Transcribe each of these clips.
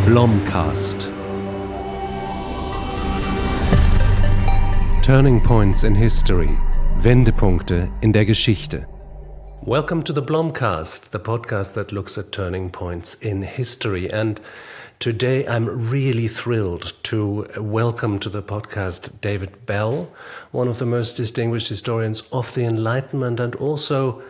BlomCast. Turning Points in History. Wendepunkte in der Geschichte. Welcome to the BlomCast, the podcast that looks at turning points in history. And today I'm really thrilled to welcome to the podcast David Bell, one of the most distinguished historians of the Enlightenment, and also,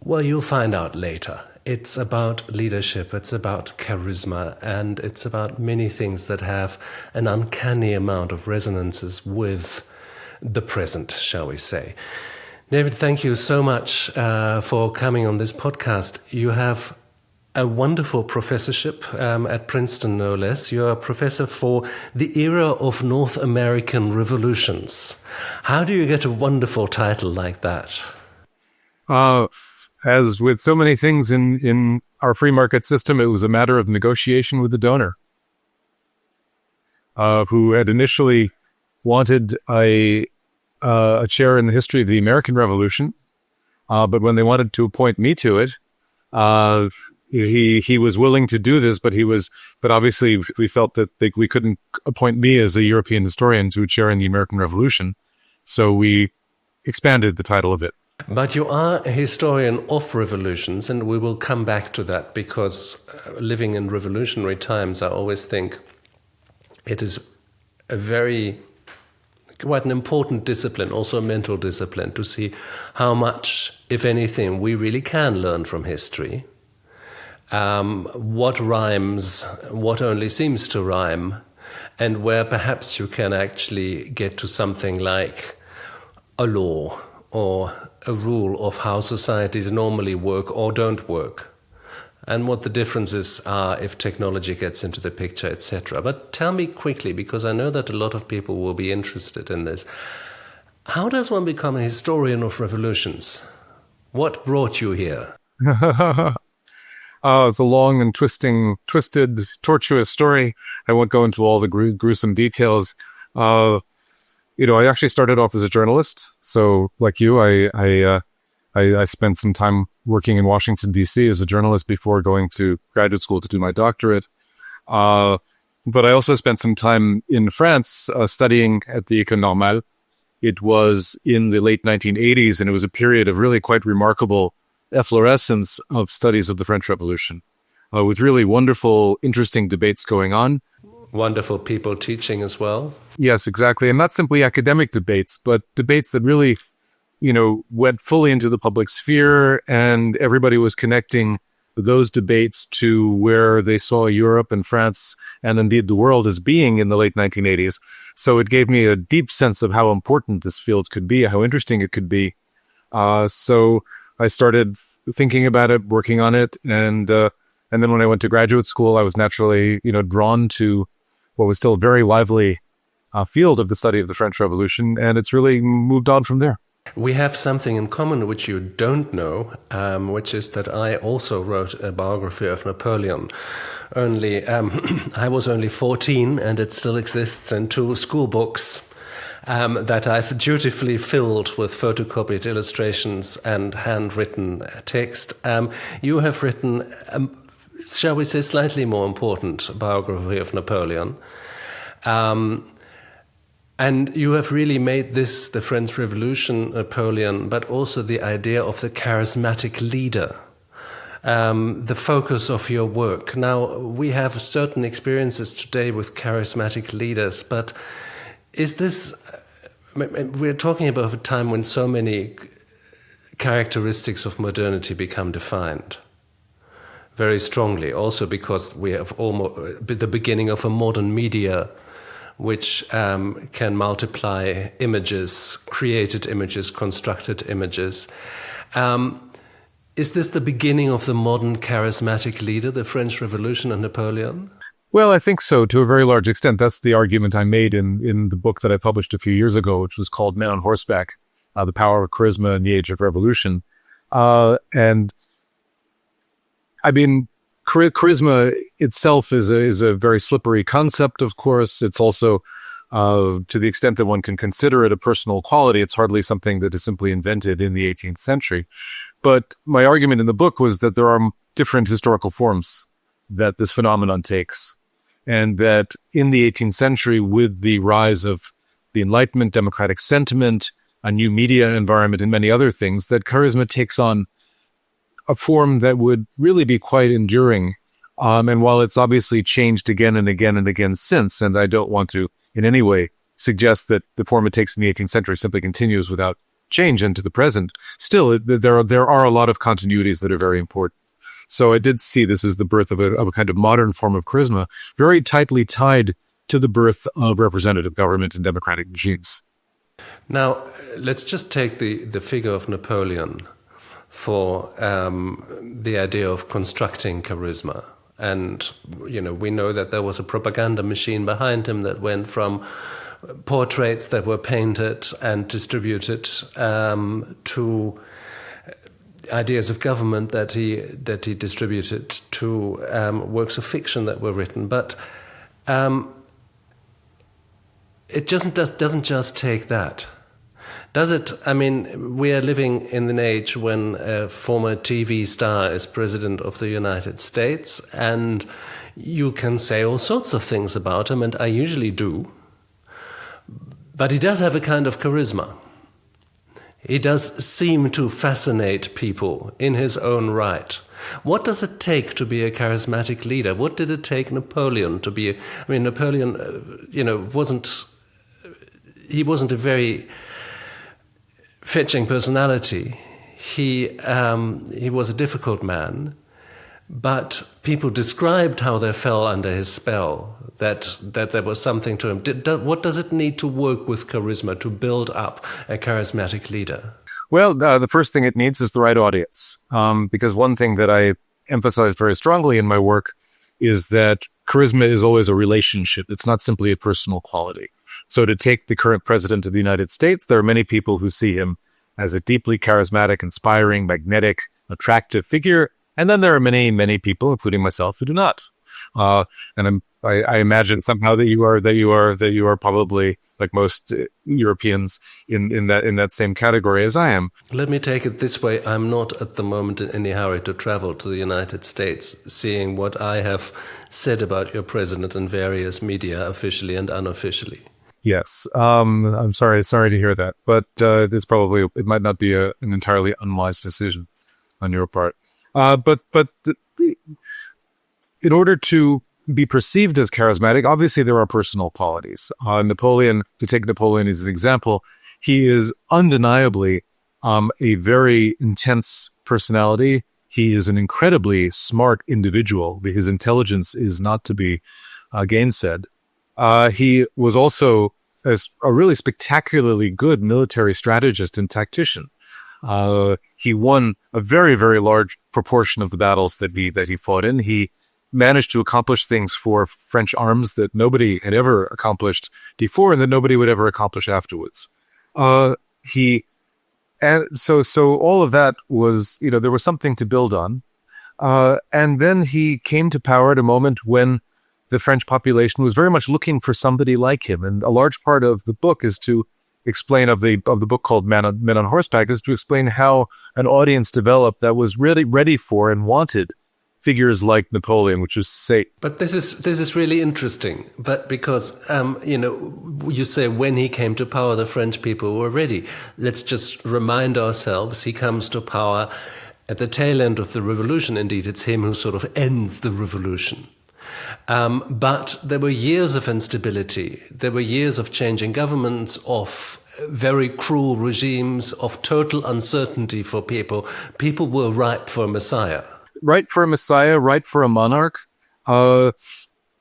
well, you'll find out later. It's about leadership, it's about charisma, and it's about many things that have an uncanny amount of resonances with the present, shall we say. David, thank you so much for coming on this podcast. You have a wonderful professorship at Princeton, no less. You're a professor for the era of North American revolutions. How do you get a wonderful title like that? As with so many things in our free market system, it was a matter of negotiation with the donor, who had initially wanted a chair in the history of the American Revolution, but when they wanted to appoint me to it, he was willing to do this, but obviously we felt that we couldn't appoint me as a European historian to a chair in the American Revolution, so we expanded the title of it. But you are a historian of revolutions, and we will come back to that, because living in revolutionary times, I always think it is quite an important discipline, also a mental discipline, to see how much, if anything, we really can learn from history. What rhymes, what only seems to rhyme, and where perhaps you can actually get to something like a law or a rule of how societies normally work or don't work, and what the differences are if technology gets into the picture, etc. But tell me quickly, because I know that a lot of people will be interested in this. How does one become a historian of revolutions? What brought you here? It's a long and twisted, tortuous story. I won't go into all the gruesome details. I actually started off as a journalist. So like you, I spent some time working in Washington, D.C. as a journalist before going to graduate school to do my doctorate. But I also spent some time in France studying at the École Normale. It was in the late 1980s, and it was a period of really quite remarkable efflorescence of studies of the French Revolution, with really wonderful, interesting debates going on. Wonderful people teaching as well. Yes, exactly. And not simply academic debates, but debates that really, went fully into the public sphere, and everybody was connecting those debates to where they saw Europe and France and indeed the world as being in the late 1980s. So it gave me a deep sense of how important this field could be, how interesting it could be. So I started thinking about it, working on it. And then when I went to graduate school, I was naturally, drawn to what was still a very lively field of the study of the French Revolution. And it's really moved on from there. We have something in common which you don't know, which is that I also wrote a biography of Napoleon. I was only 14, and it still exists in 2 school books that I've dutifully filled with photocopied illustrations and handwritten text. You have written, shall we say, slightly more important biography of Napoleon. And you have really made this, the French Revolution, Napoleon, but also the idea of the charismatic leader, the focus of your work. Now, we have certain experiences today with charismatic leaders, but is this, we're talking about a time when so many characteristics of modernity become defined very strongly, also because we have almost the beginning of a modern media which can multiply images, created images, constructed images. Is this the beginning of the modern charismatic leader, the French Revolution and Napoleon? Well, I think so, to a very large extent. That's the argument I made in the book that I published a few years ago, which was called Men on Horseback, The Power of Charisma in the Age of Revolution. And I mean, charisma itself is a very slippery concept, of course. It's also, to the extent that one can consider it a personal quality, it's hardly something that is simply invented in the 18th century. But my argument in the book was that there are different historical forms that this phenomenon takes. and that in the 18th century, with the rise of the Enlightenment, democratic sentiment, a new media environment, and many other things, that charisma takes on a form that would really be quite enduring. And while it's obviously changed again and again and again since, and I don't want to in any way suggest that the form it takes in the 18th century simply continues without change into the present, still, there are a lot of continuities that are very important. So I did see this as the birth of a kind of modern form of charisma, very tightly tied to the birth of representative government and democratic regimes. Now, let's just take the figure of Napoleon for the idea of constructing charisma. And, we know that there was a propaganda machine behind him that went from portraits that were painted and distributed to ideas of government that he distributed to works of fiction that were written. But it doesn't just take that. Does it? I mean, we are living in an age when a former TV star is president of the United States, and you can say all sorts of things about him, and I usually do. But he does have a kind of charisma. He does seem to fascinate people in his own right. What does it take to be a charismatic leader? What did it take Napoleon to be? Napoleon, wasn't a very fetching personality. He was a difficult man, but people described how they fell under his spell, that there was something to him. What does it need to work with charisma to build up a charismatic leader? Well, the first thing it needs is the right audience, because one thing that I emphasize very strongly in my work is that charisma is always a relationship. It's not simply a personal quality. So to take the current president of the United States, there are many people who see him as a deeply charismatic, inspiring, magnetic, attractive figure. And then there are many, many people, including myself, who do not. And I imagine somehow that you are probably, like most Europeans, in that same category as I am. Let me take it this way. I'm not at the moment in any hurry to travel to the United States, seeing what I have said about your president in various media, officially and unofficially. Yes, I'm sorry to hear that, but it might not be an entirely unwise decision on your part. But in order to be perceived as charismatic, obviously there are personal qualities. Napoleon, to take Napoleon as an example, he is undeniably a very intense personality. He is an incredibly smart individual. His intelligence is not to be gainsaid. He was also a really spectacularly good military strategist and tactician. He won a very, very large proportion of the battles that he fought in. He managed to accomplish things for French arms that nobody had ever accomplished before and that nobody would ever accomplish afterwards. So all of that was, there was something to build on. And then he came to power at a moment when the French population was very much looking for somebody like him. And a large part of the book is to explain, of the book called Men on Horseback, is to explain how an audience developed that was really ready for and wanted figures like Napoleon, which is say. But this is really interesting. But because you say when he came to power, the French people were ready. Let's just remind ourselves he comes to power at the tail end of the revolution. Indeed, it's him who sort of ends the revolution. But there were years of instability. There were years of changing governments, of very cruel regimes, of total uncertainty for people. People were ripe for a messiah. Right for a messiah, right for a monarch. Through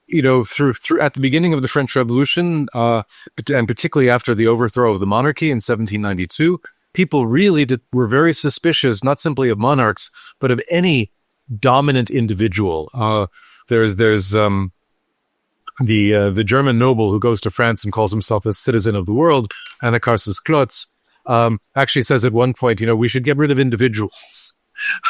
at the beginning of the French Revolution, and particularly after the overthrow of the monarchy in 1792, people really were very suspicious, not simply of monarchs, but of any dominant individual. There's the German noble who goes to France and calls himself a citizen of the world, Anacharsis Clootz, actually says at one point, we should get rid of individuals.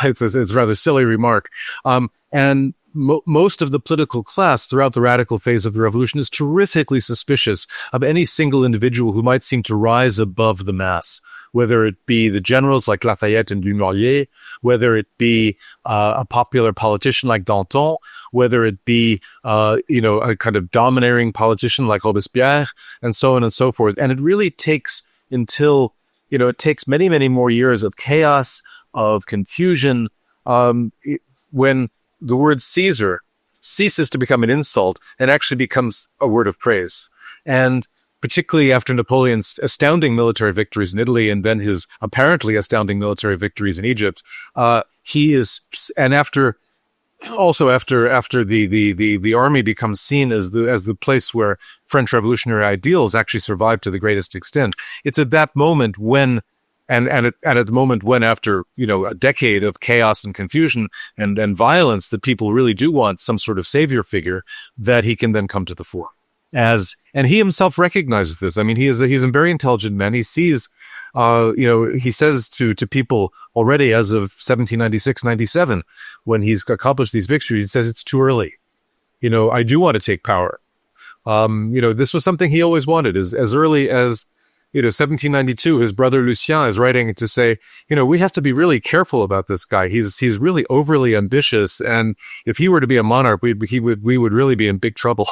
It's a rather silly remark. And most of the political class throughout the radical phase of the revolution is terrifically suspicious of any single individual who might seem to rise above the mass, whether it be the generals like Lafayette and Dumouriez, whether it be a popular politician like Danton, whether it be, a kind of domineering politician like Robespierre, and so on and so forth. And it really takes it takes many, many more years of chaos, of confusion, when the word Caesar ceases to become an insult and actually becomes a word of praise. And particularly after Napoleon's astounding military victories in Italy and then his apparently astounding military victories in Egypt, after the army becomes seen as the place where French revolutionary ideals actually survive to the greatest extent. It's at that moment when, at the moment when, after a decade of chaos and confusion and violence, that people really do want some sort of savior figure, that he can then come to the fore. And he himself recognizes this. I mean, he's a very intelligent man. He sees, he says to people already as of 1796-97, when he's accomplished these victories, he says it's too early. I do want to take power. This was something he always wanted. As early as 1792, his brother Lucien is writing to say, we have to be really careful about this guy. He's really overly ambitious, and if he were to be a monarch, we would really be in big trouble.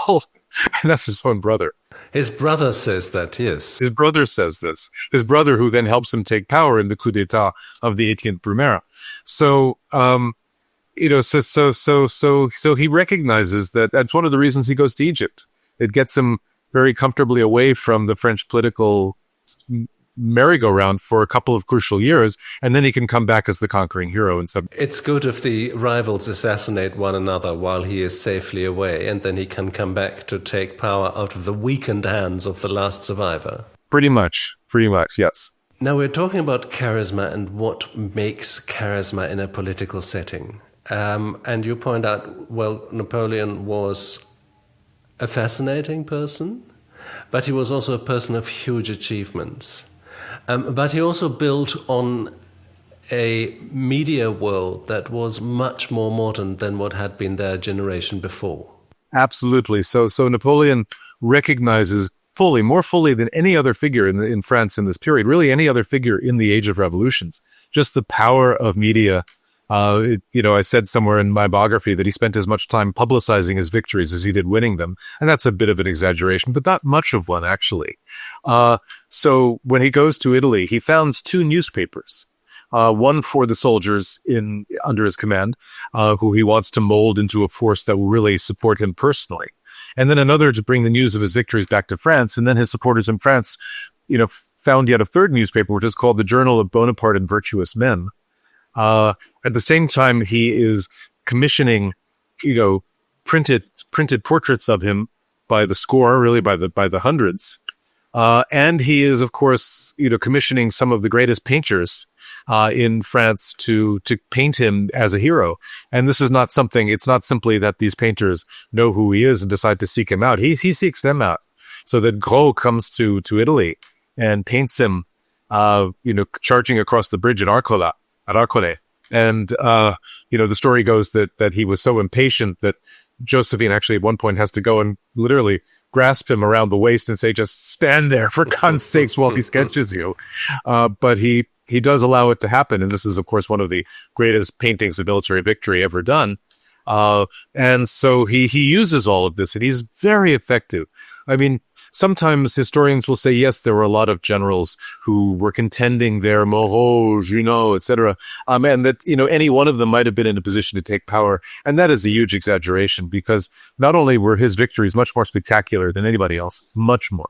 And that's his own brother. His brother says that, yes. His brother says this. His brother, who then helps him take power in the coup d'état of the 18th Brumaire. So, so he recognizes that that's one of the reasons he goes to Egypt. It gets him very comfortably away from the French political merry-go-round for a couple of crucial years, and then he can come back as the conquering hero. It's good if the rivals assassinate one another while he is safely away, and then he can come back to take power out of the weakened hands of the last survivor. Pretty much, yes. Now we're talking about charisma and what makes charisma in a political setting. And you point out, well, Napoleon was a fascinating person, but he was also a person of huge achievements. But he also built on a media world that was much more modern than what had been their generation before. Absolutely. So Napoleon recognizes more fully than any other figure in France in this period, really any other figure in the Age of Revolutions, just the power of media. I said somewhere in my biography that he spent as much time publicizing his victories as he did winning them. And that's a bit of an exaggeration, but not much of one, actually. So when he goes to Italy, he founds 2 newspapers. One for the soldiers under his command, who he wants to mold into a force that will really support him personally. And then another to bring the news of his victories back to France. And then his supporters in France, found yet a third newspaper, which is called the Journal of Bonaparte and Virtuous Men. At the same time, he is commissioning, printed portraits of him by the score, really by the hundreds. And he is, of course, commissioning some of the greatest painters in France to paint him as a hero. And this is not something, it's not simply that these painters know who he is and decide to seek him out. He seeks them out. So that Gros comes to Italy and paints him, charging across the bridge at Arcole. And, the story goes that he was so impatient that Josephine actually at one point has to go and literally grasp him around the waist and say, just stand there for God's sakes while he sketches you. But he does allow it to happen. And this is, of course, one of the greatest paintings of military victory ever done. And so he uses all of this, and he's very effective. I mean, sometimes historians will say, yes, there were a lot of generals who were contending there, Moreau, Junot, etc., and that, any one of them might have been in a position to take power. And that is a huge exaggeration, because not only were his victories much more spectacular than anybody else, much more,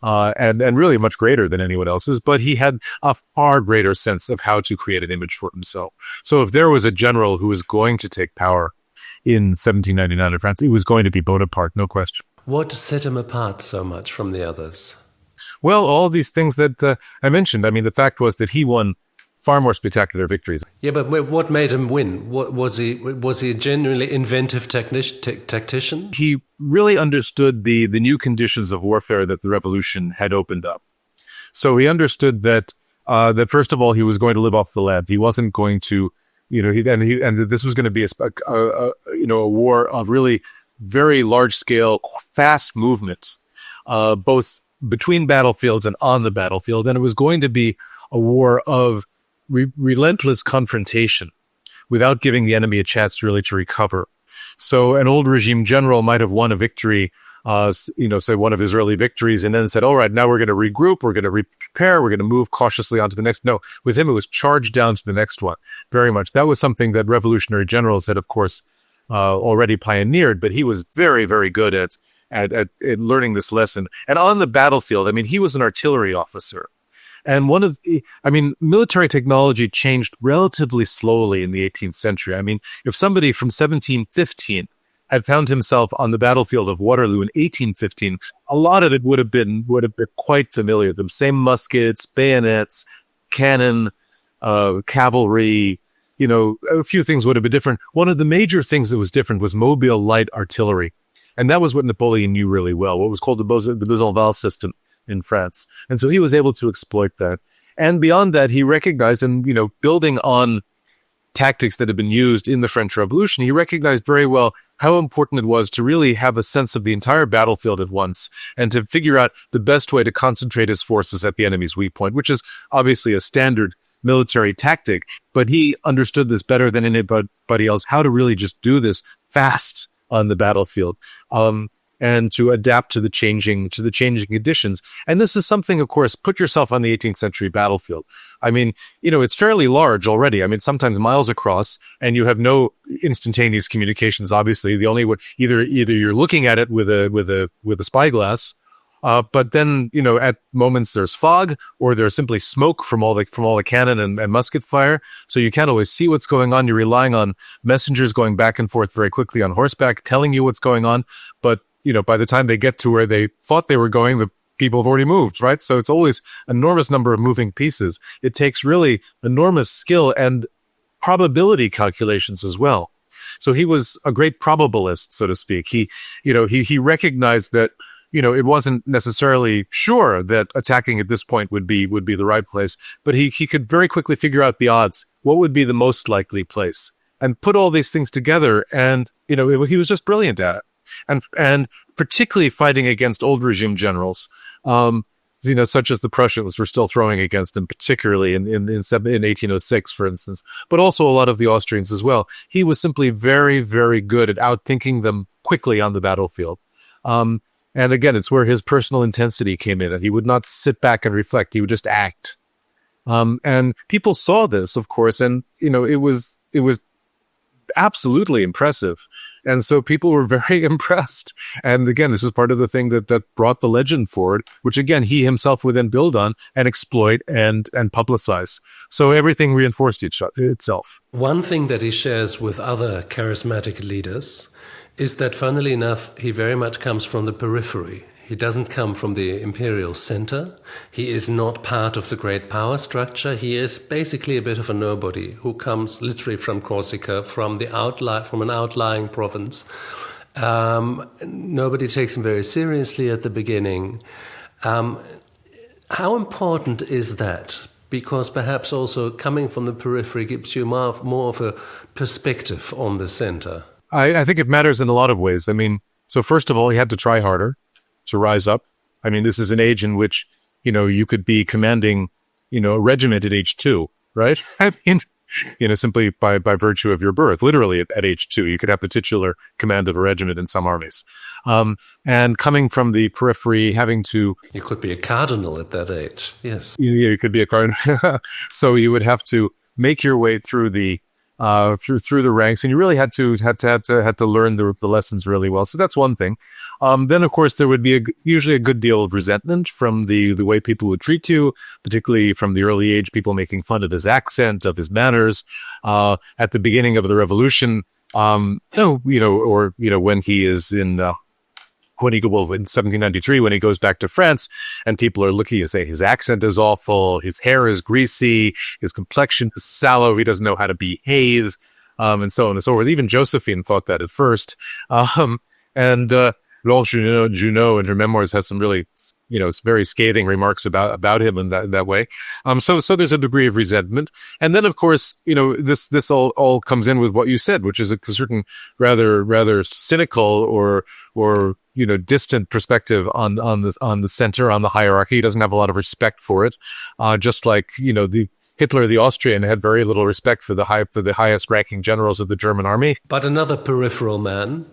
and really much greater than anyone else's, but he had a far greater sense of how to create an image for himself. So if there was a general who was going to take power in 1799 in France, it was going to be Bonaparte, no question. What set him apart so much from the others? Well, all these things that I mentioned. I mean, the fact was that he won far more spectacular victories. Yeah, but what made him win? Was he a genuinely inventive tactician? He really understood the new conditions of warfare that the revolution had opened up. So he understood that first of all, he was going to live off the land. He wasn't going to, and this was going to be a war of really very large-scale, fast movements, both between battlefields and on the battlefield. And it was going to be a war of relentless confrontation without giving the enemy a chance really to recover. So an old regime general might have won a victory, say one of his early victories, and then said, all right, now we're going to regroup, we're going to prepare, we're going to move cautiously on to the next. No, with him, it was charged down to the next one. Very much. That was something that revolutionary generals had, of course, already pioneered, but he was very, very good at learning this lesson. And on the battlefield, I mean, he was an artillery officer. And military technology changed relatively slowly in the 18th century. I mean, if somebody from 1715 had found himself on the battlefield of Waterloo in 1815, a lot of it would have been quite familiar. The same muskets, bayonets, cannon, cavalry, a few things would have been different. One of the major things that was different was mobile light artillery. And that was what Napoleon knew really well, what was called the Besenval system in France. And so he was able to exploit that. And beyond that, he recognized, and, building on tactics that had been used in the French Revolution, he recognized very well how important it was to really have a sense of the entire battlefield at once and to figure out the best way to concentrate his forces at the enemy's weak point, which is obviously a standard military tactic. But he understood this better than anybody else, how to really just do this fast on the battlefield. And to adapt to the changing conditions. And this is something, of course, put yourself on the 18th century battlefield. I mean, it's fairly large already. I mean, sometimes miles across, and you have no instantaneous communications. Obviously, the only way, either you're looking at it with a spyglass, but then, at moments there's fog, or there's simply smoke from all the cannon and musket fire. So you can't always see what's going on. You're relying on messengers going back and forth very quickly on horseback, telling you what's going on. But by the time they get to where they thought they were going, the people have already moved, right? So it's always an enormous number of moving pieces. It takes really enormous skill and probability calculations as well. So he was a great probabilist, so to speak. He recognized that, it wasn't necessarily sure that attacking at this point would be the right place, but he could very quickly figure out the odds. What would be the most likely place? And put all these things together, and, he was just brilliant at it. And particularly fighting against old regime generals, such as the Prussians were still throwing against him, particularly in 1806, for instance, but also a lot of the Austrians as well. He was simply very, very good at outthinking them quickly on the battlefield. And again, it's where his personal intensity came in, and he would not sit back and reflect. He would just act. And people saw this, of course, and, it was absolutely impressive. And so people were very impressed. And again, this is part of the thing that brought the legend forward, which again, he himself would then build on and exploit and publicize. So everything reinforced itself. One thing that he shares with other charismatic leaders is that, funnily enough, he very much comes from the periphery. He doesn't come from the imperial center. He is not part of the great power structure. He is basically a bit of a nobody who comes literally from Corsica, from an outlying province. Nobody takes him very seriously at the beginning. How important is that? Because perhaps also coming from the periphery gives you more of a perspective on the center. I think it matters in a lot of ways. I mean, so first of all, he had to try harder to rise up. I mean, this is an age in which, you could be commanding, a regiment at age 2, right? I mean, simply by virtue of your birth, literally at age 2, you could have the titular command of a regiment in some armies. And coming from the periphery, having to... You could be a cardinal at that age, yes. You could be a cardinal. So you would have to make your way through the through the ranks, and you really had to learn the lessons really well. So that's one thing. Then of course there would be usually a good deal of resentment from the way people would treat you, particularly from the early age, people making fun of his accent, of his manners. At the beginning of the revolution, when he is in. In 1793, when he goes back to France, and people are looking and say his accent is awful, his hair is greasy, his complexion is sallow, he doesn't know how to behave, and so on and so forth. Even Josephine thought that at first. And Laure Junot in her memoirs has some really, very scathing remarks about him in that way. So there's a degree of resentment. And then, of course, this all comes in with what you said, which is a certain rather cynical or distant perspective on the center, on the hierarchy. He doesn't have a lot of respect for it. Just like, the Hitler, the Austrian, had very little respect for the highest ranking generals of the German army. But another peripheral man,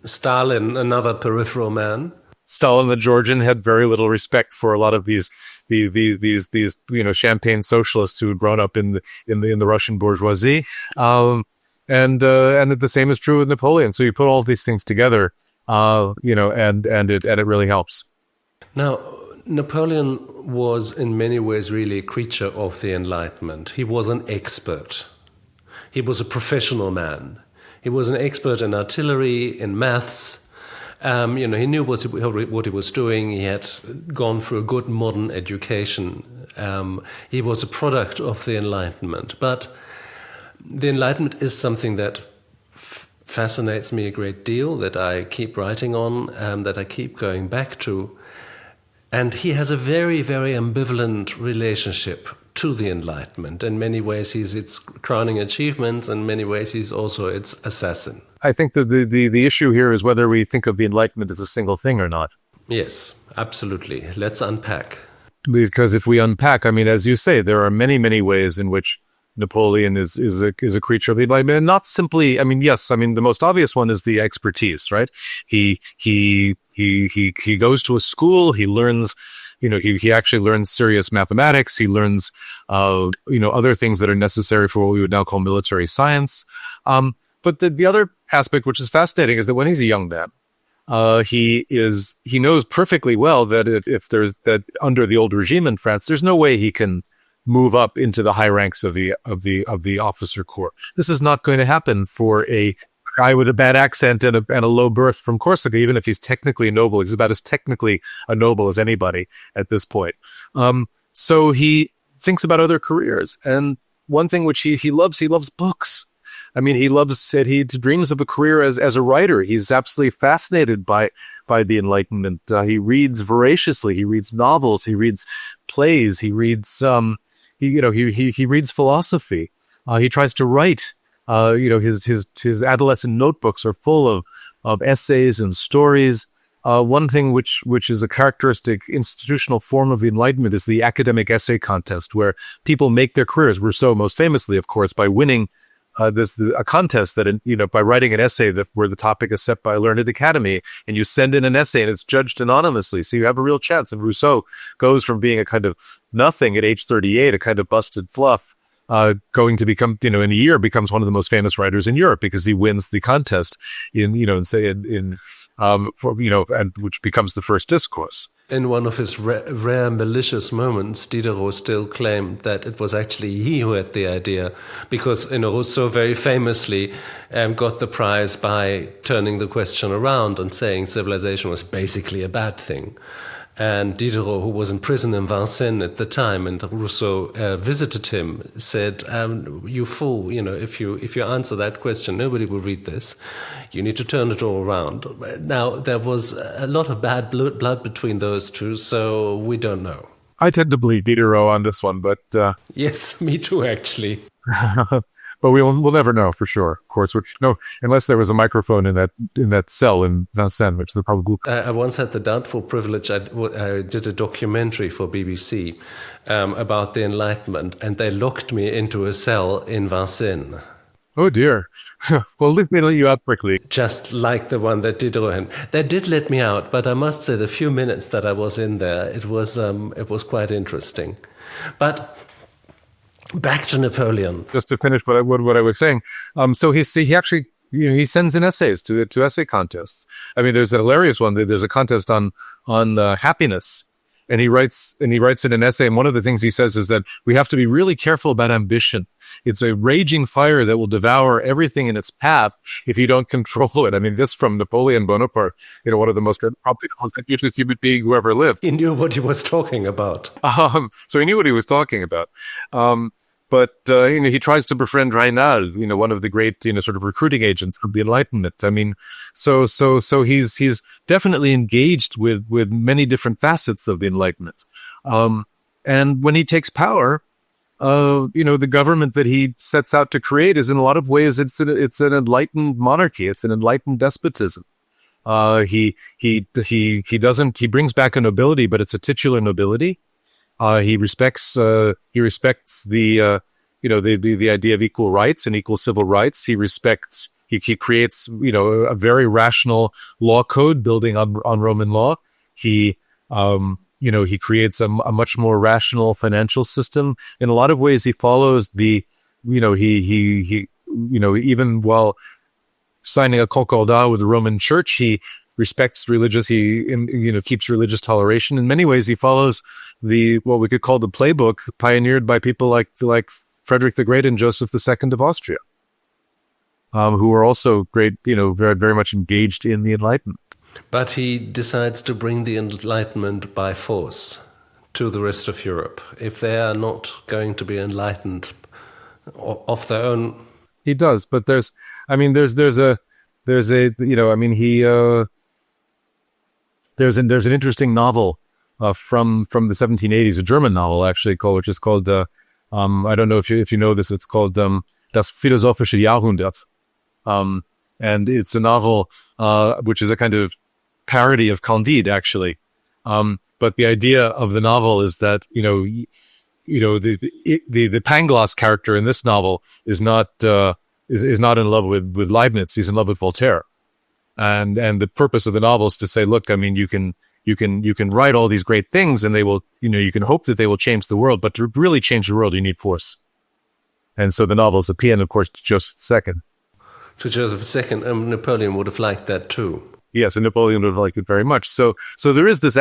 Stalin, another peripheral man. Stalin, the Georgian, had very little respect for a lot of these champagne socialists who had grown up in the Russian bourgeoisie. And the same is true with Napoleon. So you put all these things together, and it really helps. Now, Napoleon was in many ways really a creature of the Enlightenment. He was an expert. He was a professional man. He was an expert in artillery, in maths. He knew what he was doing. He had gone through a good modern education. He was a product of the Enlightenment. But the Enlightenment is something that fascinates me a great deal, that I keep writing on, that I keep going back to. And he has a very, very ambivalent relationship to the Enlightenment. In many ways, he's its crowning achievement. In many ways, he's also its assassin. I think that the issue here is whether we think of the Enlightenment as a single thing or not. Yes, absolutely. Let's unpack. Because if we unpack, as you say, there are many, many ways in which Napoleon is a creature of the Enlightenment, and not simply. The most obvious one is the expertise, right? He goes to a school. He learns, he actually learns serious mathematics. He learns, other things that are necessary for what we would now call military science. But the other aspect, which is fascinating, is that when he's a young man, he knows perfectly well that under the old regime in France, there's no way he can move up into the high ranks of the officer corps. This is not going to happen for a guy with a bad accent and a low birth from Corsica, even if he's technically noble. He's about as technically a noble as anybody at this point. So he thinks about other careers. And one thing which he loves books. He dreams of a career as a writer. He's absolutely fascinated by the Enlightenment. He reads voraciously. He reads novels. He reads plays. He reads, he reads philosophy. He tries to write. His adolescent notebooks are full of essays and stories. One thing which is a characteristic institutional form of the Enlightenment is the academic essay contest, where people make their careers. Rousseau, most famously, of course, by winning a contest that, by writing an essay where the topic is set by a learned academy, and you send in an essay and it's judged anonymously. So you have a real chance. And Rousseau goes from being a kind of nothing at age 38, a kind of busted fluff, going to become, in a year, becomes one of the most famous writers in Europe because he wins the contest and which becomes the first discourse. In one of his rare malicious moments, Diderot still claimed that it was actually he who had the idea, because Rousseau very famously got the prize by turning the question around and saying civilization was basically a bad thing. And Diderot, who was in prison in Vincennes at the time, and Rousseau visited him, said, "You fool! If you answer that question, nobody will read this. You need to turn it all around." Now, there was a lot of bad blood between those two, so we don't know. I tend to believe Diderot on this one, but yes, me too, actually. But we'll never know for sure, of course. Unless there was a microphone in that cell in Vincennes, which they probably. I once had the doubtful privilege. I did a documentary for BBC about the Enlightenment, and they locked me into a cell in Vincennes. Oh dear! Well, they let you out quickly. Just like the one that Diderot had. They did let me out, but I must say the few minutes that I was in there, it was quite interesting. But back to Napoleon. Just to finish what I was saying. So he actually, he sends in essays to essay contests. There's a hilarious one. There's a contest on happiness, and he writes in an essay. And one of the things he says is that we have to be really careful about ambition. It's a raging fire that will devour everything in its path if you don't control it. This from Napoleon Bonaparte, one of the most probably conspicuous human being who ever lived. He knew what he was talking about. So he knew what he was talking about. But he tries to befriend Raynal, one of the great, sort of recruiting agents of the Enlightenment. So he's definitely engaged with many different facets of the Enlightenment. And when he takes power, the government that he sets out to create is in a lot of ways, it's an enlightened monarchy. It's an enlightened despotism. He brings back a nobility, but it's a titular nobility. He respects the the idea of equal rights and equal civil rights. He creates, a very rational law code building on Roman law. He creates a much more rational financial system. In a lot of ways, he follows even while signing a concordat with the Roman Church, he respects keeps religious toleration. In many ways, he follows what we could call the playbook pioneered by people like Frederick the Great and Joseph II of Austria, who were also great, very, very much engaged in the Enlightenment. But he decides to bring the Enlightenment by force to the rest of Europe. If they are not going to be enlightened of their own, he does. But there's an interesting novel from the 1780s, a German novel actually, which is called I don't know if you know this. It's called Das philosophische Jahrhundert, and it's a novel which is a kind of parody of Candide, actually. But the idea of the novel is that the Pangloss character in this novel is not in love with Leibniz. He's in love with Voltaire, and the purpose of the novel is to say, look, I mean, you can write all these great things, and they will, you can hope that they will change the world, but to really change the world, you need force. And so the novel is a paean, of course, to Joseph II. To Joseph II, Napoleon would have liked that too. Yes, and Napoleon would have liked it very much. So there is this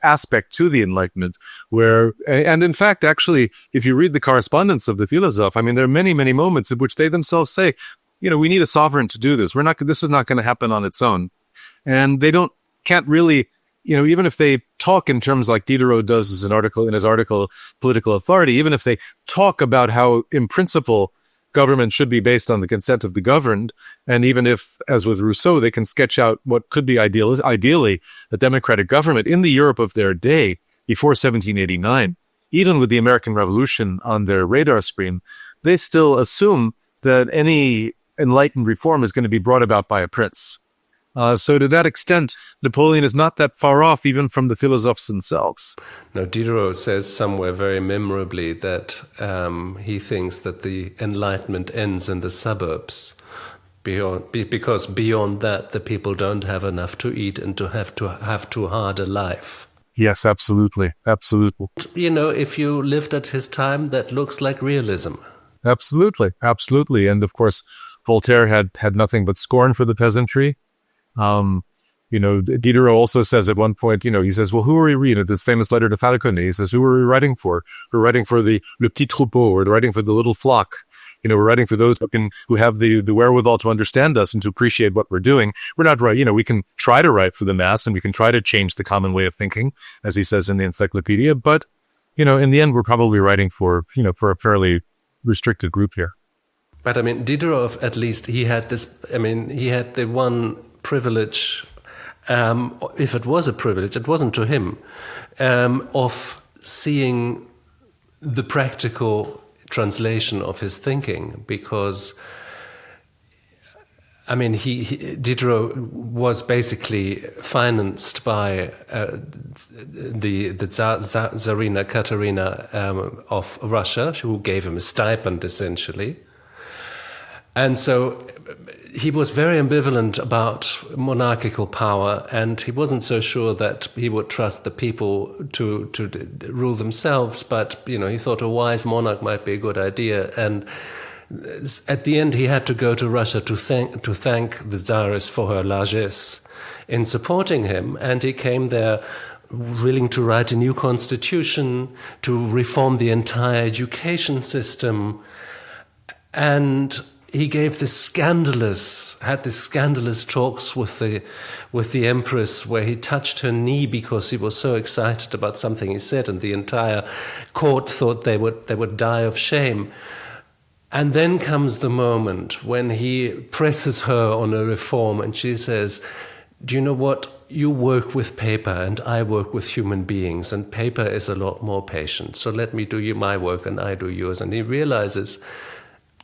aspect to the Enlightenment where, and in fact, actually, if you read the correspondence of the philosophes, I mean, there are many, many moments in which they themselves say, we need a sovereign to do this. This is not going to happen on its own. And they can't really, even if they talk in terms like Diderot does in his article, Political Authority, even if they talk about how, in principle, government should be based on the consent of the governed, and even if, as with Rousseau, they can sketch out what could be ideally a democratic government in the Europe of their day before 1789, even with the American Revolution on their radar screen, they still assume that any enlightened reform is going to be brought about by a prince. So to that extent, Napoleon is not that far off even from the philosophes themselves. Now, Diderot says somewhere very memorably that he thinks that the Enlightenment ends in the suburbs because beyond that, the people don't have enough to eat and to have too hard a life. Yes, absolutely. Absolutely. If you lived at his time, that looks like realism. Absolutely. Absolutely. And of course, Voltaire had nothing but scorn for the peasantry. Diderot also says at one point, he says, well, who are we reading? This famous letter to Falconet, he says, who are we writing for? We're writing for le petit troupeau. We're writing for the little flock. We're writing for those who have the wherewithal to understand us and to appreciate what we're doing. We're not right. We can try to write for the mass and we can try to change the common way of thinking, as he says in the encyclopedia. But, in the end, we're probably writing for a fairly restricted group here. But Diderot, at least he had the one privilege, if it was a privilege, it wasn't to him, of seeing the practical translation of his thinking, because Diderot was basically financed by the Tsarina Katerina of Russia, who gave him a stipend essentially. And so he was very ambivalent about monarchical power, and he wasn't so sure that he would trust the people to rule themselves. But, he thought a wise monarch might be a good idea. And at the end, he had to go to Russia to thank the Tsarist for her largesse in supporting him. And he came there willing to write a new constitution, to reform the entire education system. And he gave had this scandalous talks with the Empress, where he touched her knee because he was so excited about something he said, and the entire court thought they would die of shame. And then comes the moment when he presses her on a reform, and she says, "Do you know what? You work with paper, and I work with human beings, and paper is a lot more patient. So let me do my work, and I do yours." And he realizes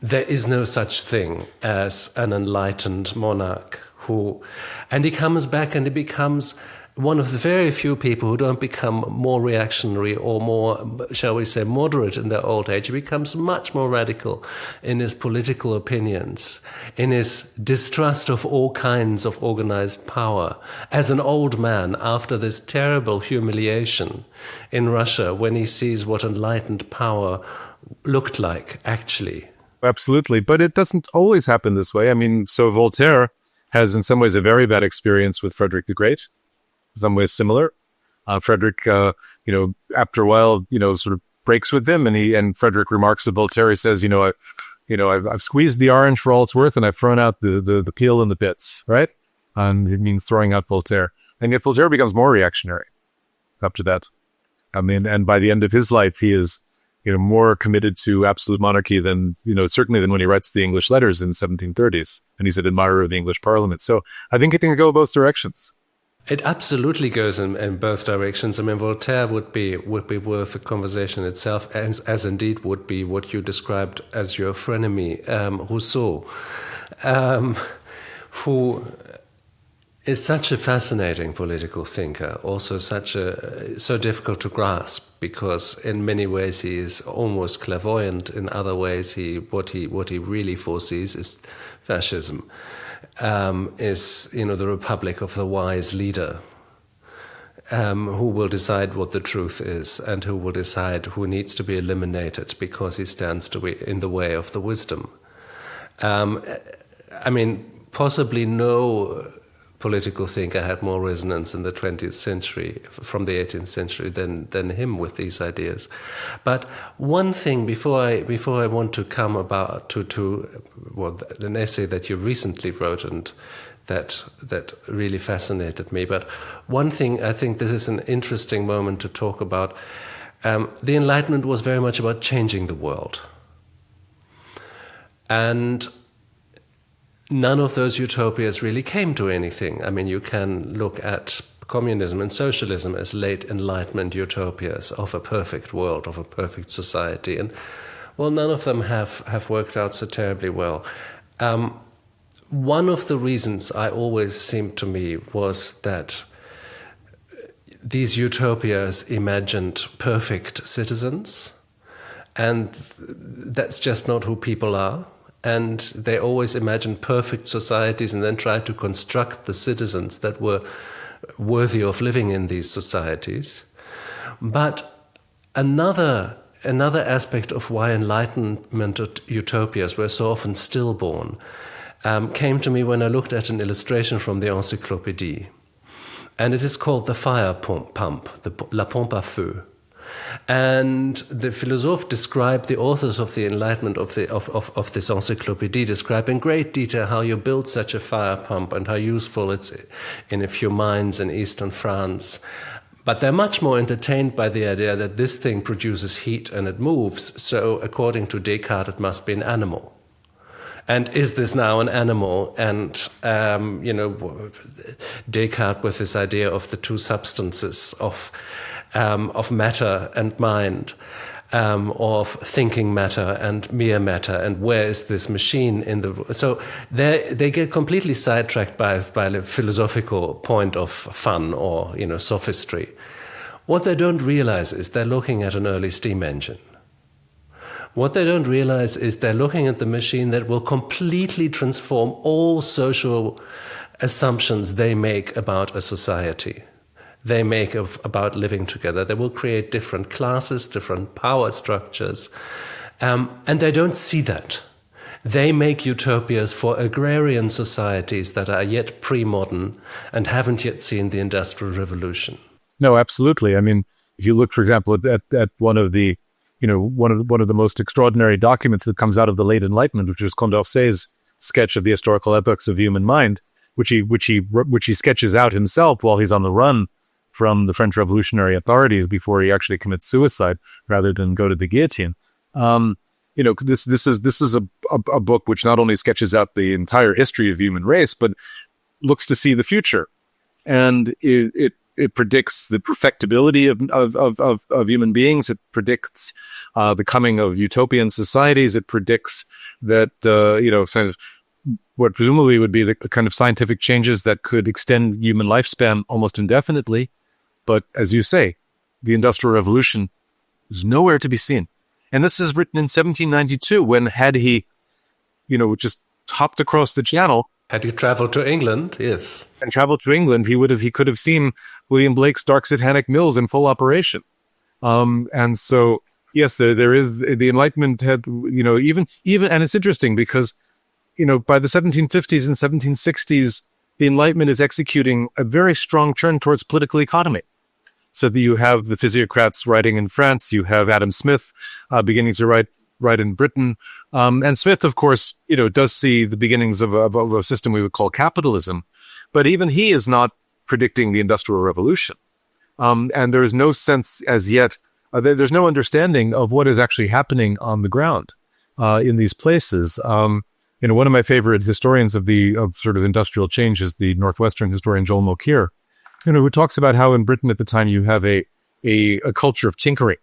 there is no such thing as an enlightened monarch and he comes back and he becomes one of the very few people who don't become more reactionary or more, shall we say, moderate in their old age. He becomes much more radical in his political opinions, in his distrust of all kinds of organized power. As an old man, after this terrible humiliation in Russia, when he sees what enlightened power looked like, actually. Absolutely. But it doesn't always happen this way. I mean, so Voltaire has in some ways a very bad experience with Frederick the Great. Some ways similar. Frederick, after a while, sort of breaks with him, and Frederick remarks to Voltaire. He says, I've squeezed the orange for all it's worth, and I've thrown out the peel and the bits, right? And it means throwing out Voltaire. And yet Voltaire becomes more reactionary up to that. I mean, and by the end of his life, he is, more committed to absolute monarchy than, certainly than when he writes the English letters in the 1730s, and he's an admirer of the English Parliament. So I think it can go both directions. It absolutely goes in both directions. I mean, Voltaire would be worth the conversation itself, as indeed would be what you described as your frenemy, Rousseau, who is such a fascinating political thinker, also so difficult to grasp, because in many ways he is almost clairvoyant. In other ways, what he really foresees is fascism. Is the republic of the wise leader, who will decide what the truth is and who will decide who needs to be eliminated because he stands to be in the way of the wisdom. Possibly no political thinker had more resonance in the 20th century from the 18th century than him with these ideas. But one thing before I want to come about to an essay that you recently wrote and that really fascinated me. But one thing, I think this is an interesting moment to talk about. The Enlightenment was very much about changing the world. And none of those utopias really came to anything. I mean, you can look at communism and socialism as late Enlightenment utopias of a perfect world, of a perfect society. And, well, none of them have worked out so terribly well. One of the reasons I always seemed to me was that these utopias imagined perfect citizens, and that's just not who people are. And they always imagined perfect societies and then tried to construct the citizens that were worthy of living in these societies. But another aspect of why Enlightenment utopias were so often stillborn came to me when I looked at an illustration from the Encyclopédie. And it is called the fire pump, la pompe à feu. And the philosophe described, the authors of the Enlightenment of this encyclopedia describe in great detail how you build such a fire pump and how useful it's in a few mines in eastern France. But they're much more entertained by the idea that this thing produces heat and it moves. So according to Descartes, it must be an animal. And is this now an animal? And, Descartes with this idea of the two substances of matter and mind, of thinking matter and mere matter, and where is this machine in the... So they get completely sidetracked by the philosophical point of fun or, sophistry. What they don't realize is they're looking at an early steam engine. What they don't realize is they're looking at the machine that will completely transform all social assumptions they make about a society. They make about living together. They will create different classes, different power structures, and they don't see that. They make utopias for agrarian societies that are yet pre-modern and haven't yet seen the Industrial Revolution. No, absolutely. I mean, if you look, for example, at one of the most extraordinary documents that comes out of the late Enlightenment, which is Condorcet's sketch of the historical epochs of human mind, which he sketches out himself while he's on the run from the French revolutionary authorities before he actually commits suicide rather than go to the guillotine. This is a book which not only sketches out the entire history of the human race, but looks to see the future, and it predicts the perfectibility of human beings. It predicts the coming of utopian societies. It predicts that what presumably would be the kind of scientific changes that could extend human lifespan almost indefinitely. But as you say, the Industrial Revolution is nowhere to be seen. And this is written in 1792, when had he, just hopped across the channel. Had he traveled to England, yes. And traveled to England, he could have seen William Blake's Dark Satanic Mills in full operation. And so, yes, there is the Enlightenment had, even, and it's interesting because, by the 1750s and 1760s, the Enlightenment is executing a very strong turn towards political economy. So that you have the physiocrats writing in France, you have Adam Smith beginning to write in Britain. And Smith, of course, does see the beginnings of a system we would call capitalism. But even he is not predicting the Industrial Revolution. And there is no sense as yet, there's no understanding of what is actually happening on the ground in these places. One of my favorite historians of sort of industrial change is the Northwestern historian Joel Mokyr, who talks about how in Britain at the time you have a culture of tinkering,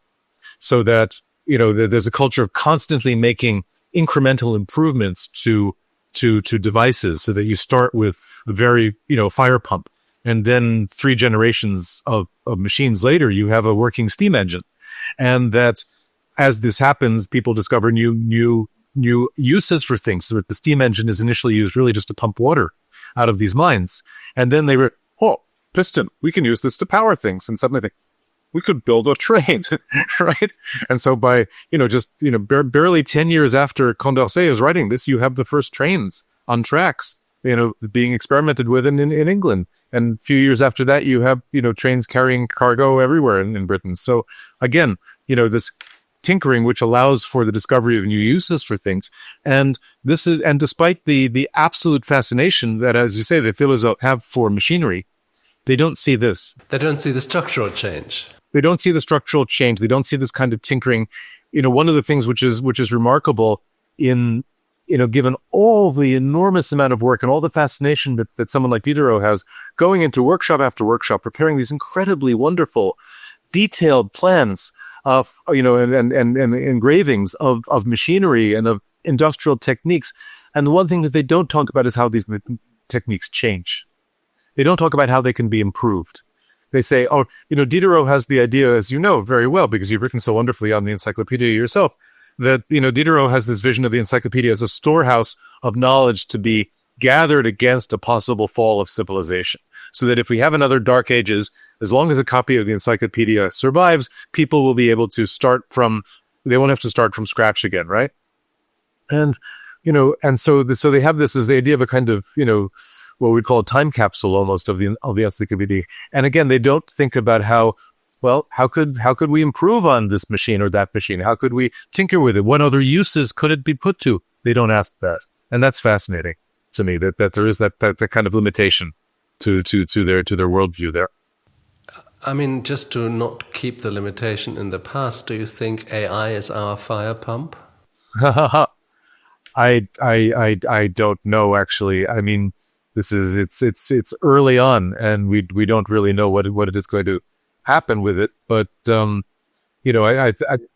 so that there's a culture of constantly making incremental improvements to devices, so that you start with a very fire pump, and then 3 generations of machines later you have a working steam engine, and that as this happens, people discover new uses for things. So that the steam engine is initially used really just to pump water out of these mines, and then they were piston, we can use this to power things. And suddenly we could build a train, right? And so by, barely 10 years after Condorcet is writing this, you have the first trains on tracks, being experimented with in England. And a few years after that, you have, trains carrying cargo everywhere in Britain. So again, this tinkering, which allows for the discovery of new uses for things. And despite the absolute fascination that, as you say, the philosophes have for machinery, they don't see this. They don't see the structural change. They don't see the structural change. They don't see this kind of tinkering. One of the things which is remarkable in, given all the enormous amount of work and all the fascination that someone like Diderot has, going into workshop after workshop, preparing these incredibly wonderful, detailed plans of, and engravings of machinery and of industrial techniques. And the one thing that they don't talk about is how these techniques change. They don't talk about how they can be improved. They say, Diderot has the idea, as you know very well, because you've written so wonderfully on the encyclopedia yourself, that, Diderot has this vision of the encyclopedia as a storehouse of knowledge to be gathered against a possible fall of civilization. So that if we have another Dark Ages, as long as a copy of the encyclopedia survives, people will be able to they won't have to start from scratch again, right? And, so they have this as the idea of a kind of, what we'd call a time capsule almost of the encyclopedia. And again, they don't think about how could we improve on this machine or that machine? How could we tinker with it? What other uses could it be put to? They don't ask that. And that's fascinating to me, that there is that kind of limitation to their worldview there. I mean, just to not keep the limitation in the past, do you think AI is our fire pump? I don't know, actually. I mean, it's early on, and we don't really know what it is going to happen with it. But I've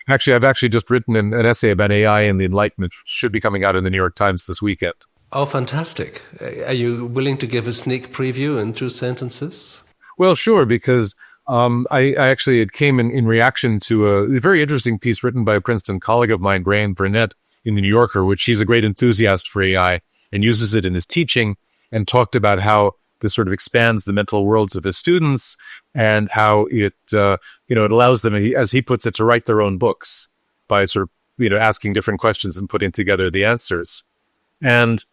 actually just written an essay about AI and the Enlightenment, which should be coming out in the New York Times this weekend. Oh, fantastic! Are you willing to give a sneak preview in 2 sentences? Well, sure, because it came in reaction to a very interesting piece written by a Princeton colleague of mine, Graham Burnett, in the New Yorker, which he's a great enthusiast for AI and uses it in his teaching, and talked about how this sort of expands the mental worlds of his students, and how it allows them, as he puts it, to write their own books by sort of, asking different questions and putting together the answers. And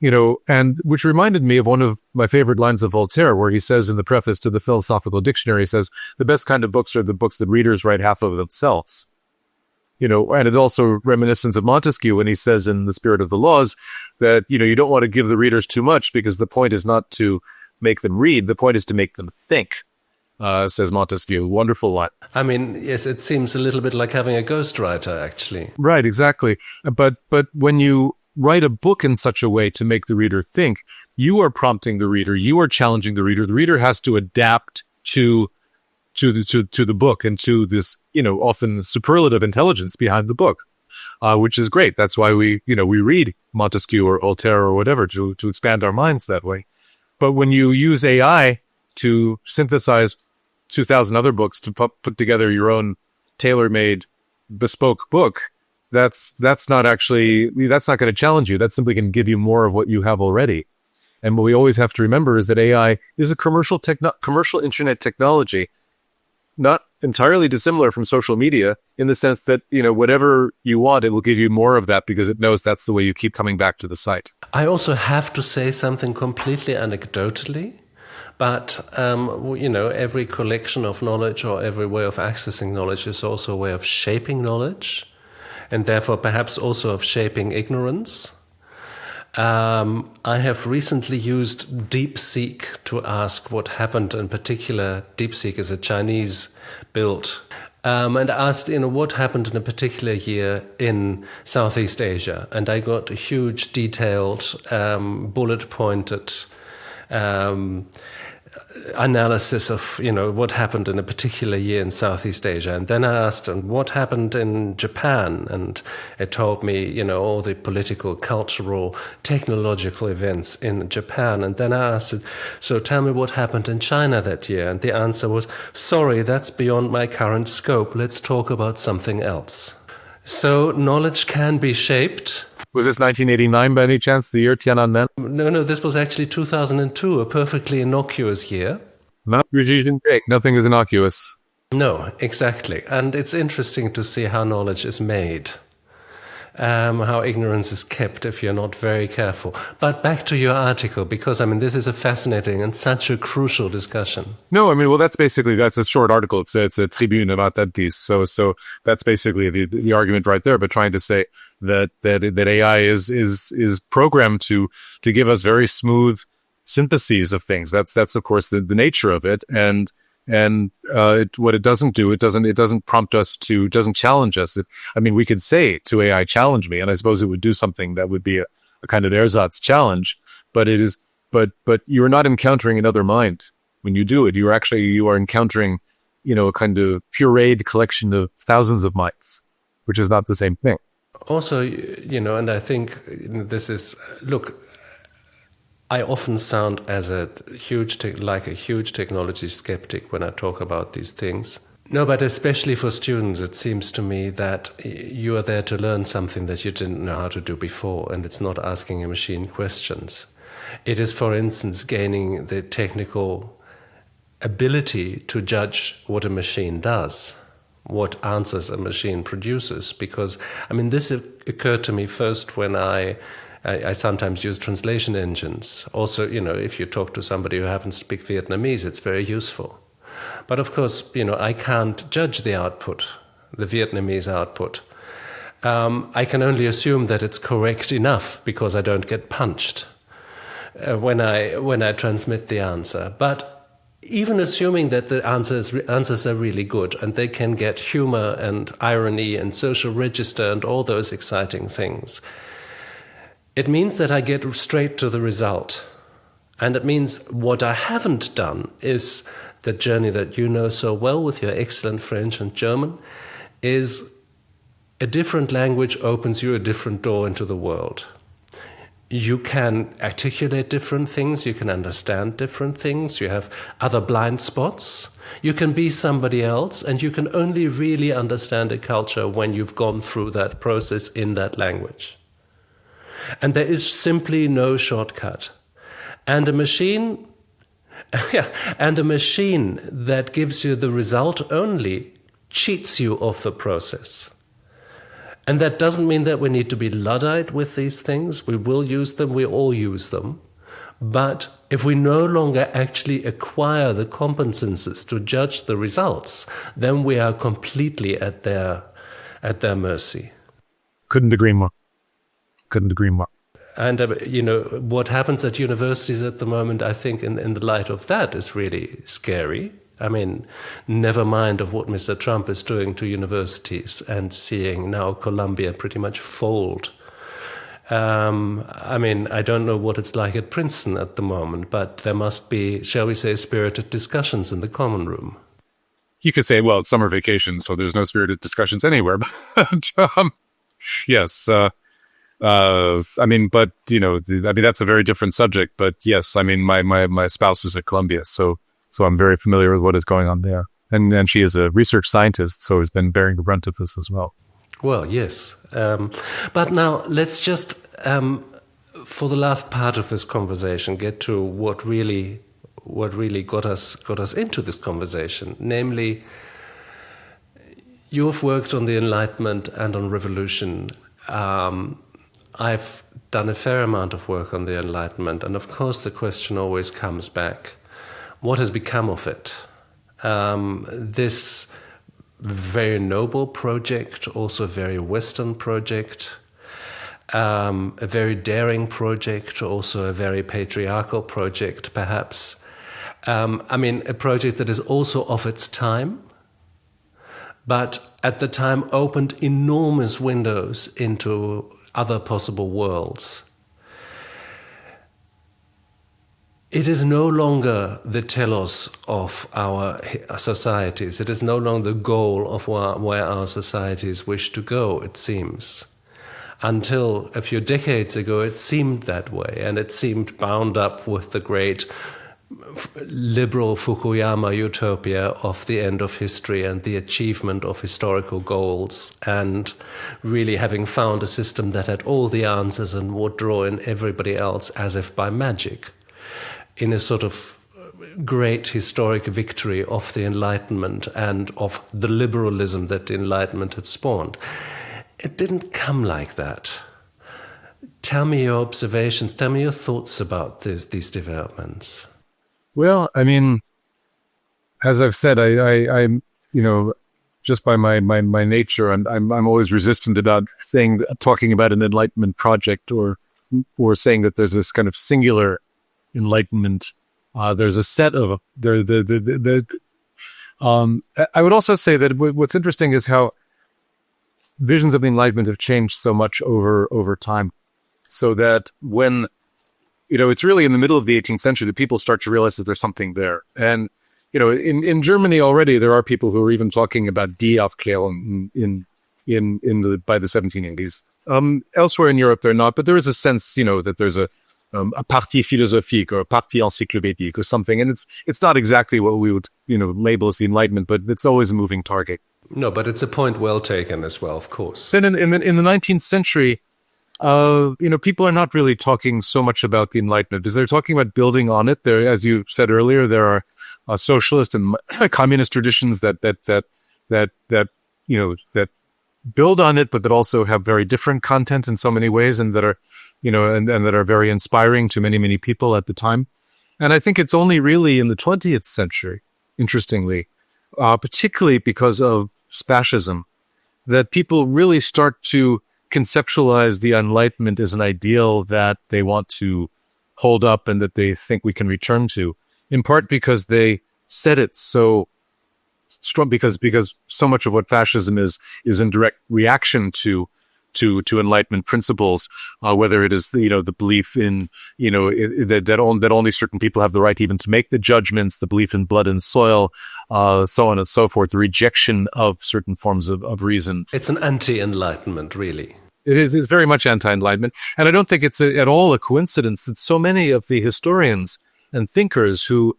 which reminded me of one of my favorite lines of Voltaire, where he says in the preface to the Philosophical Dictionary, he says, the best kind of books are the books that readers write half of themselves. And it's also reminiscent of Montesquieu when he says in The Spirit of the Laws that, you don't want to give the readers too much, because the point is not to make them read. The point is to make them think, says Montesquieu. Wonderful line. I mean, yes, it seems a little bit like having a ghostwriter, actually. Right, exactly. But when you write a book in such a way to make the reader think, you are prompting the reader, you are challenging the reader. The reader has to adapt to the book and to this, often superlative intelligence behind the book. which is great. That's why we read Montesquieu or Voltaire or whatever to expand our minds that way. But when you use AI to synthesize 2,000 other books to put together your own tailor-made bespoke book, that's not going to challenge you. That's simply going to give you more of what you have already. And what we always have to remember is that AI is a commercial internet technology, not entirely dissimilar from social media in the sense that, whatever you want, it will give you more of that because it knows that's the way you keep coming back to the site. I also have to say something completely anecdotally, but, every collection of knowledge or every way of accessing knowledge is also a way of shaping knowledge and therefore perhaps also of shaping ignorance. I have recently used DeepSeek to ask what happened. In particular, DeepSeek is a Chinese-built, and asked, what happened in a particular year in Southeast Asia. And I got a huge, detailed, bullet-pointed analysis of, what happened in a particular year in Southeast Asia. And then I asked, and what happened in Japan? And it told me, all the political, cultural, technological events in Japan. And then I asked it, so tell me what happened in China that year. And the answer was, sorry, that's beyond my current scope. Let's talk about something else. So knowledge can be shaped. Was this 1989 by any chance, the year Tiananmen? No, this was actually 2002, a perfectly innocuous year. Nothing is innocuous. No, exactly. And it's interesting to see how knowledge is made, how ignorance is kept if you're not very careful. But back to your article, because, this is a fascinating and such a crucial discussion. No, that's a short article. It's a tribune about that piece. So that's basically the argument right there, but trying to say that AI is programmed to give us very smooth syntheses of things. That's of course the nature of it. And what it doesn't do, it doesn't prompt us doesn't challenge us. We could say to AI, challenge me, and I suppose it would do something that would be a kind of ersatz challenge, but you're not encountering another mind. When you do it, you are encountering, a kind of pureed collection of thousands of minds, which is not the same thing. Also, and I think this is, look, I often sound as a huge technology skeptic when I talk about these things. No, but especially for students, it seems to me that you are there to learn something that you didn't know how to do before, and it's not asking a machine questions. It is, for instance, gaining the technical ability to judge what a machine does, what answers a machine produces. Because, this occurred to me first when I sometimes use translation engines. Also, if you talk to somebody who happens to speak Vietnamese, it's very useful. But of course, I can't judge the output, the Vietnamese output. I can only assume that it's correct enough because I don't get punched when I transmit the answer. But even assuming that the answers are really good and they can get humor and irony and social register and all those exciting things, it means that I get straight to the result. And it means what I haven't done is the journey that you know so well with your excellent French and German, is a different language opens you a different door into the world. You can articulate different things, you can understand different things, you have other blind spots, you can be somebody else, and you can only really understand a culture when you've gone through that process in that language. And there is simply no shortcut. And a machine that gives you the result only cheats you of the process. And that doesn't mean that we need to be Luddite with these things. We will use them, we all use them. But if we no longer actually acquire the competences to judge the results, then we are completely at their mercy. Couldn't agree more. And, what happens at universities at the moment, I think, in the light of that is really scary. Never mind of what Mr. Trump is doing to universities and seeing now Columbia pretty much fold. I don't know what it's like at Princeton at the moment, but there must be, shall we say, spirited discussions in the common room. You could say, well, it's summer vacation, so there's no spirited discussions anywhere. But Yes. I mean, but that's a very different subject. But yes, I mean, my spouse is at Columbia, so I'm very familiar with what is going on there, and she is a research scientist, so has been bearing the brunt of this as well. Well, yes, but now let's just, for the last part of this conversation, get to what really got us into this conversation, namely, you've worked on the Enlightenment and on revolution. I've done a fair amount of work on the Enlightenment, and of course the question always comes back, what has become of it? This very noble project, also a very Western project, a very daring project, also a very patriarchal project, perhaps. I mean, a project that is also of its time, but at the time opened enormous windows into other possible worlds. It is no longer the telos of our societies. It is no longer the goal of where our societies wish to go, it seems. Until a few decades ago, it seemed that way, and it seemed bound up with the great liberal Fukuyama utopia of the end of history and the achievement of historical goals, and really having found a system that had all the answers and would draw in everybody else as if by magic, in a sort of great historic victory of the Enlightenment and of the liberalism that the Enlightenment had spawned. It didn't come like that. Tell me your observations, tell me your thoughts about these developments. Well, I mean, as I've said, I just by my nature, and I'm always resistant about talking about an Enlightenment project or saying that there's this kind of singular Enlightenment. There's a set of I would also say that what's interesting is how visions of the Enlightenment have changed so much over time, so that when it's really in the middle of the 18th century that people start to realize that there's something there. And, in Germany already, there are people who are even talking about Die Aufklärung by the 1780s. Elsewhere in Europe, they're not, but there is a sense, that there's a partie philosophique or a partie encyclopédique or something. And it's not exactly what we would, label as the Enlightenment, but it's always a moving target. No, but it's a point well taken as well, of course. Then in the 19th century, people are not really talking so much about the Enlightenment because they're talking about building on it. There, as you said earlier, there are socialist and communist traditions that build on it, but that also have very different content in so many ways, and that are, and that are very inspiring to many people at the time. And I think it's only really in the 20th century, interestingly, particularly because of fascism, that people really start to conceptualize the Enlightenment as an ideal that they want to hold up and that they think we can return to, in part because they said it so strong, because so much of what fascism is in direct reaction to Enlightenment principles, whether it is the belief in that only certain people have the right even to make the judgments, the belief in blood and soil, so on and so forth, the rejection of certain forms of reason. It's an anti-Enlightenment, really. It's very much anti-Enlightenment, and I don't think it's at all a coincidence that so many of the historians and thinkers who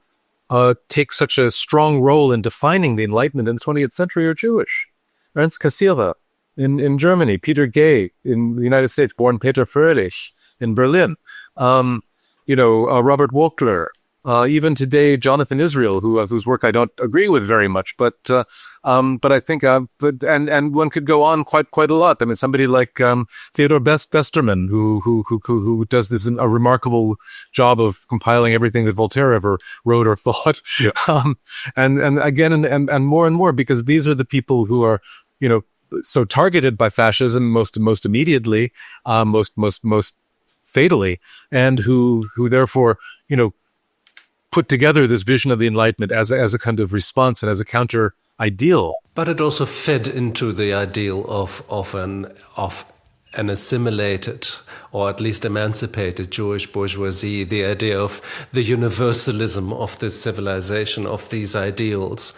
take such a strong role in defining the Enlightenment in the 20th century are Jewish. Ernst Cassirer in Germany, Peter Gay in the United States, born Peter Fröhlich in Berlin, Robert Wolkler, even today Jonathan Israel, whose work I don't agree with very much, but I think and one could go on quite a lot. I mean, somebody like Theodor Besterman, who does a remarkable job of compiling everything that Voltaire ever wrote or thought, yeah. And again and more, because these are the people who are so targeted by fascism most immediately, most fatally, and who therefore put together this vision of the Enlightenment as a kind of response and as a counter ideal. But it also fed into the ideal of an assimilated or at least emancipated Jewish bourgeoisie, the idea of the universalism of this civilization, of these ideals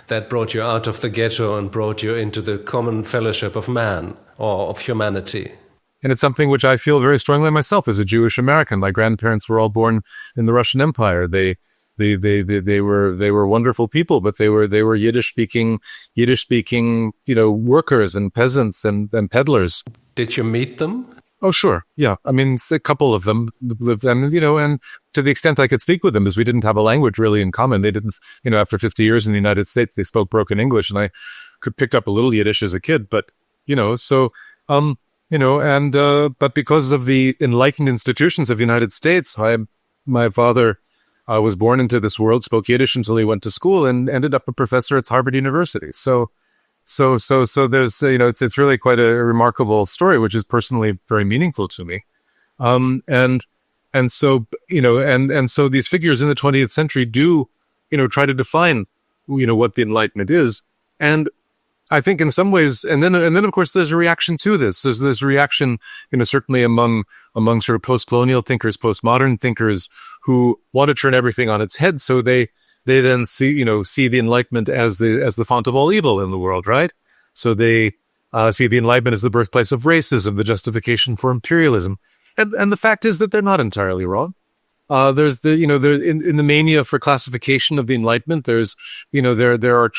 that brought you out of the ghetto and brought you into the common fellowship of man or of humanity. And it's something which I feel very strongly myself as a Jewish American. My grandparents were all born in the Russian Empire. They were wonderful people, but they were Yiddish speaking, workers and peasants and peddlers. Did you meet them? Oh, sure. Yeah. I mean, a couple of them lived, and to the extent I could speak with them, because we didn't have a language really in common. They didn't, after 50 years in the United States, they spoke broken English, and I could pick up a little Yiddish as a kid, but, but because of the enlightened institutions of the United States, my father was born into this world, spoke Yiddish until he went to school, and ended up a professor at Harvard University. So there's, it's really quite a remarkable story, which is personally very meaningful to me. So these figures in the 20th century do, try to define, what the Enlightenment is. And I think in some ways, and then of course there's a reaction to this. There's a reaction, certainly among sort of post-colonial thinkers, postmodern thinkers who want to turn everything on its head. So they then see the Enlightenment as the font of all evil in the world, right? So they see the Enlightenment as the birthplace of racism, the justification for imperialism. And the fact is that they're not entirely wrong. There's in the mania for classification of the Enlightenment, there's, there are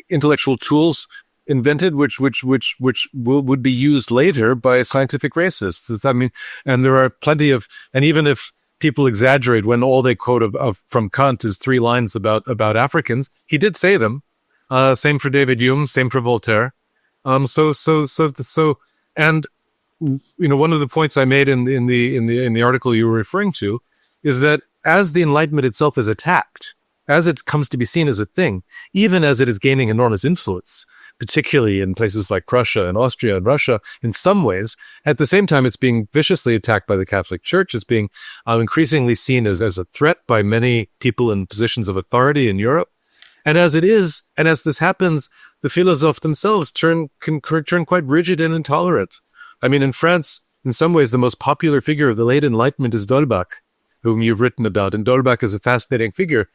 intellectual tools invented, which would be used later by scientific racists. I mean, and there are plenty of, and even if people exaggerate when all they quote from Kant is 3 lines about Africans, he did say them. Same for David Hume, same for Voltaire. And one of the points I made in the article you were referring to is that as the Enlightenment itself is attacked, as it comes to be seen as a thing, even as it is gaining enormous influence, particularly in places like Prussia and Austria and Russia, in some ways, at the same time, it's being viciously attacked by the Catholic Church. It's being increasingly seen as a threat by many people in positions of authority in Europe. And as it is, and as this happens, the philosophes themselves can turn quite rigid and intolerant. I mean, in France, in some ways, the most popular figure of the late Enlightenment is D'Holbach, whom you've written about. And D'Holbach is a fascinating figure.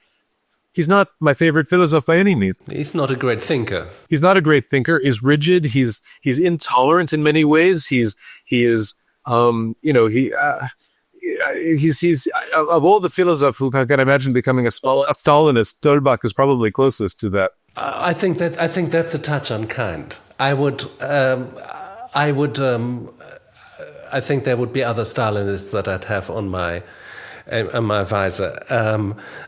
He's not my favorite philosopher by any means. He's not a great thinker. He's not a great thinker. He's rigid. He's intolerant in many ways. He's of all the philosophers who can imagine becoming a Stalinist, D'Holbach is probably closest to that. I think that's a touch unkind. I think there would be other Stalinists that I'd have on my visor,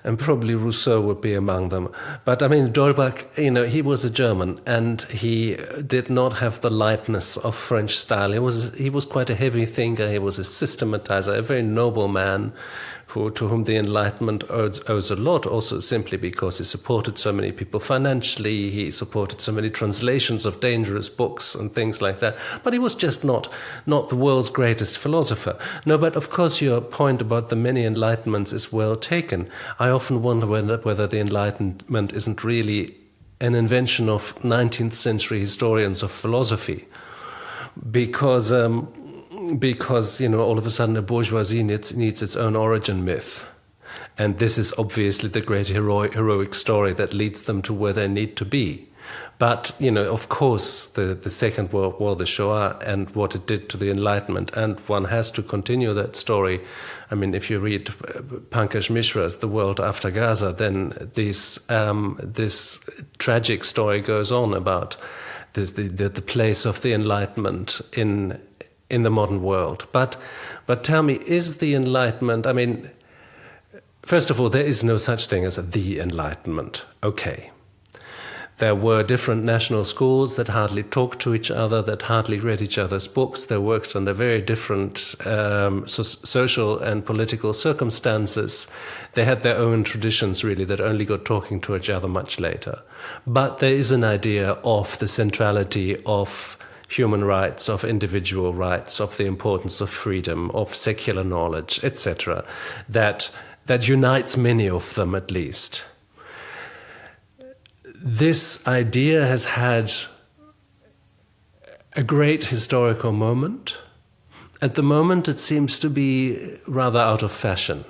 and probably Rousseau would be among them. But I mean, D'Holbach, he was a German, and he did not have the lightness of French style. He was quite a heavy thinker. He was a systematizer, a very noble man, to whom the Enlightenment owes a lot, also simply because he supported so many people financially, he supported so many translations of dangerous books and things like that. But he was just not the world's greatest philosopher. No, but of course your point about the many Enlightenments is well taken. I often wonder whether the Enlightenment isn't really an invention of 19th century historians of philosophy. Because all of a sudden a bourgeoisie needs its own origin myth. And this is obviously the great heroic story that leads them to where they need to be. But, of course, the Second World War, the Shoah, and what it did to the Enlightenment, and one has to continue that story. I mean, if you read Pankaj Mishra's The World After Gaza, then this tragic story goes on about the place of the Enlightenment in the modern world. But tell me, is the Enlightenment, I mean, first of all, there is no such thing as the Enlightenment. Okay. There were different national schools that hardly talked to each other, that hardly read each other's books. They worked under very different social and political circumstances. They had their own traditions, really, that only got talking to each other much later. But there is an idea of the centrality of human rights, of individual rights, of the importance of freedom, of secular knowledge, etc., that unites many of them at least. This idea has had a great historical moment. At the moment, it seems to be rather out of fashion.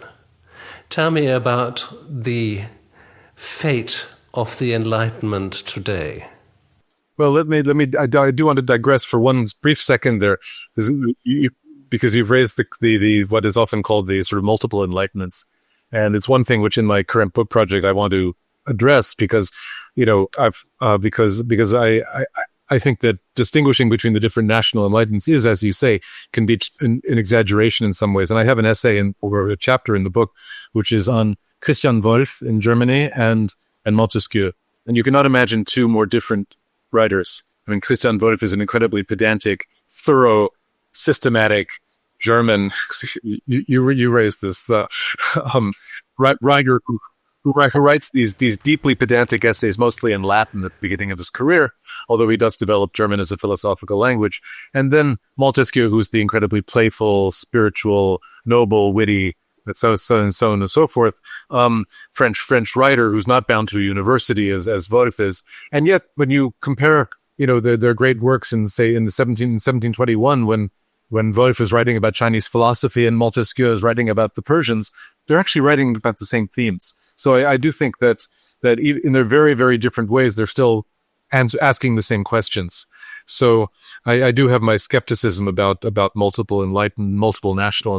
Tell me about the fate of the Enlightenment today. Well, I do want to digress for one brief second there, because you've raised the what is often called the sort of multiple enlightenments. And it's one thing which in my current book project I want to address because, because I think that distinguishing between the different national enlightenments is, as you say, can be an exaggeration in some ways. And I have an essay or a chapter in the book, which is on Christian Wolff in Germany and Montesquieu. And you cannot imagine two more different writers. I mean, Christian Wolff is an incredibly pedantic, thorough, systematic German. You raised this writer who writes these deeply pedantic essays, mostly in Latin at the beginning of his career, although he does develop German as a philosophical language. And then Montesquieu, who's the incredibly playful, spiritual, noble, witty, so on and so forth, French writer who's not bound to a university as Wolff is. And yet, when you compare, their great works in 1721, when Wolff is writing about Chinese philosophy and Montesquieu is writing about the Persians, they're actually writing about the same themes. So I do think that in their very, very different ways, they're still asking the same questions. So I do have my skepticism about multiple national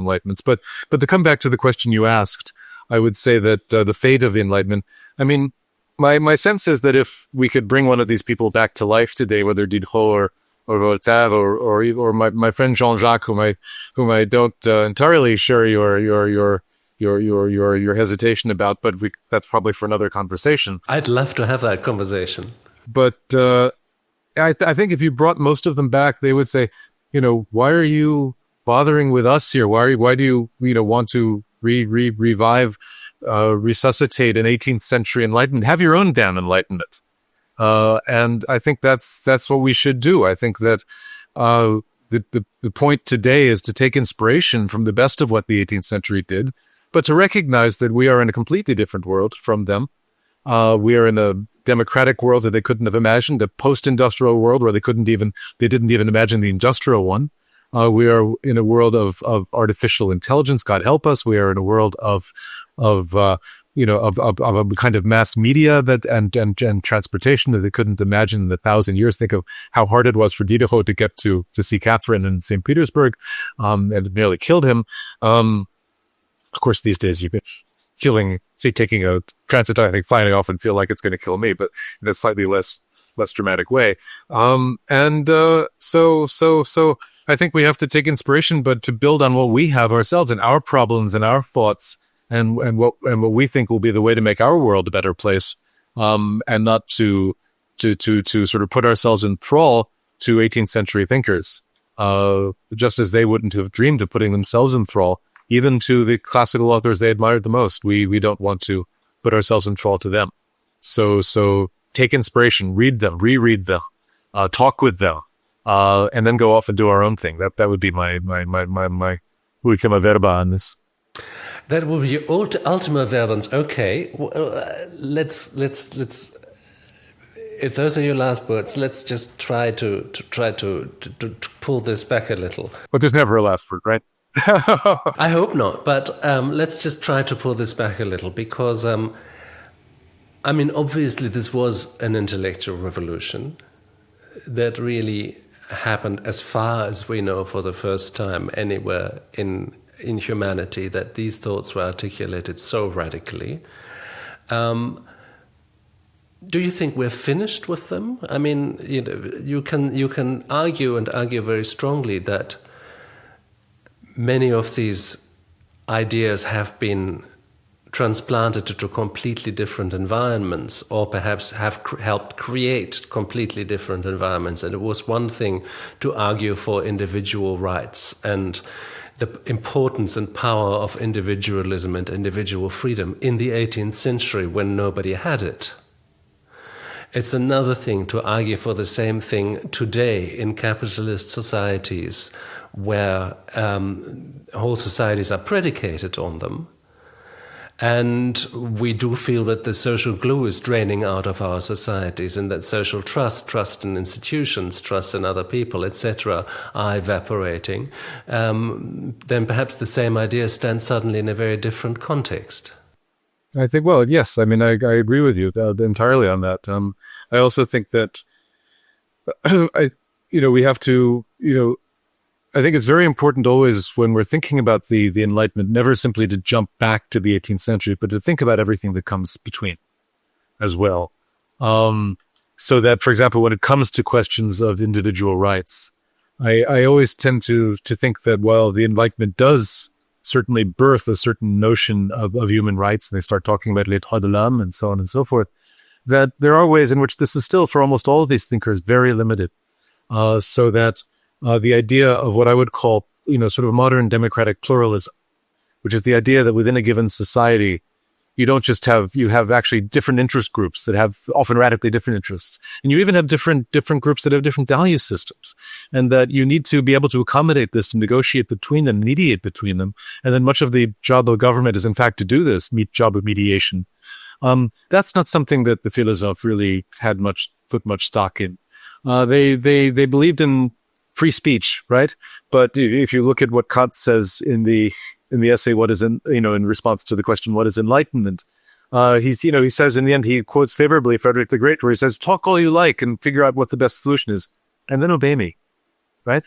enlightenments. But to come back to the question you asked, I would say that the fate of the Enlightenment, I mean, my sense is that if we could bring one of these people back to life today, whether Diderot or Voltaire or my friend Jean-Jacques, whom I don't entirely share your hesitation about, but that's probably for another conversation. I'd love to have that conversation. But I think if you brought most of them back, they would say, why are you bothering with us here? Why do you want to revive, resuscitate an 18th century Enlightenment? Have your own damn Enlightenment. And I think that's what we should do. I think that the point today is to take inspiration from the best of what the 18th century did, but to recognize that we are in a completely different world from them. We are in a democratic world that they couldn't have imagined, a post-industrial world where they didn't even imagine the industrial one. We are in a world of artificial intelligence. God help us. We are in a world of a kind of mass media and transportation that they couldn't imagine in 1,000 years. Think of how hard it was for Diderot to get to see Catherine in St. Petersburg, and it nearly killed him. Of course, these days you've been taking a transit, I think, flying off and feel like it's going to kill me, but in a slightly less dramatic way. So I think we have to take inspiration, but to build on what we have ourselves and our problems and our thoughts and what we think will be the way to make our world a better place, and not to sort of put ourselves in thrall to 18th century thinkers, just as they wouldn't have dreamed of putting themselves in thrall, even to the classical authors they admired the most. We don't want to put ourselves in thrall to them. So take inspiration, read them, reread them, talk with them, and then go off and do our own thing. That would be my ultima verba on this. That will be your ultima verbans. Okay, let's. If those are your last words, let's just try to pull this back a little. But there's never a last word, right? I hope not. But let's just try to pull this back a little, because obviously this was an intellectual revolution that really happened, as far as we know, for the first time anywhere in humanity, that these thoughts were articulated so radically. Do you think we're finished with them? I mean, you can argue very strongly that many of these ideas have been transplanted into completely different environments, or perhaps have helped create completely different environments. And it was one thing to argue for individual rights and the importance and power of individualism and individual freedom in the 18th century when nobody had it. It's another thing to argue for the same thing today in capitalist societies, where whole societies are predicated on them. And we do feel that the social glue is draining out of our societies, and that social trust in institutions, trust in other people, etc., are evaporating. Then perhaps the same idea stands suddenly in a very different context. I think, well, yes. I mean, I agree with you entirely on that. I also think that we have to, I think it's very important always when we're thinking about the Enlightenment, never simply to jump back to the 18th century, but to think about everything that comes between as well. So that, for example, when it comes to questions of individual rights, I always tend to think that while the Enlightenment does certainly birth a certain notion of human rights, and they start talking about les droits de l'homme and so on and so forth, that there are ways in which this is still, for almost all of these thinkers, very limited. So that the idea of what I would call, sort of modern democratic pluralism, which is the idea that within a given society, you don't just you have actually different interest groups that have often radically different interests. And you even have different groups that have different value systems. And that you need to be able to accommodate this, to negotiate between them, mediate between them. And then much of the job of government is, in fact, to do this, job of mediation. That's not something that the philosophes really had put much stock in. They believed in free speech, right? But if you look at what Kant says in the essay, in response to the question, what is enlightenment? He says in the end, he quotes favorably Frederick the Great, where he says, talk all you like and figure out what the best solution is, and then obey me, right?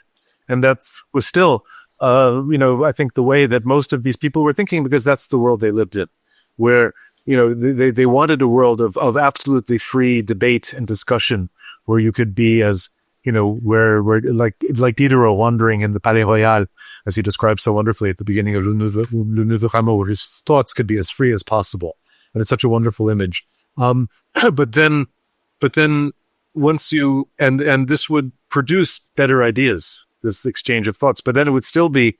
And that was still, I think the way that most of these people were thinking, because that's the world they lived in, where, they wanted a world of absolutely free debate and discussion, where you could be as, where like Diderot wandering in the Palais Royal, as he describes so wonderfully at the beginning of Le Nouveau Rameau, where his thoughts could be as free as possible. And it's such a wonderful image. But then once and this would produce better ideas, this exchange of thoughts, but then it would still be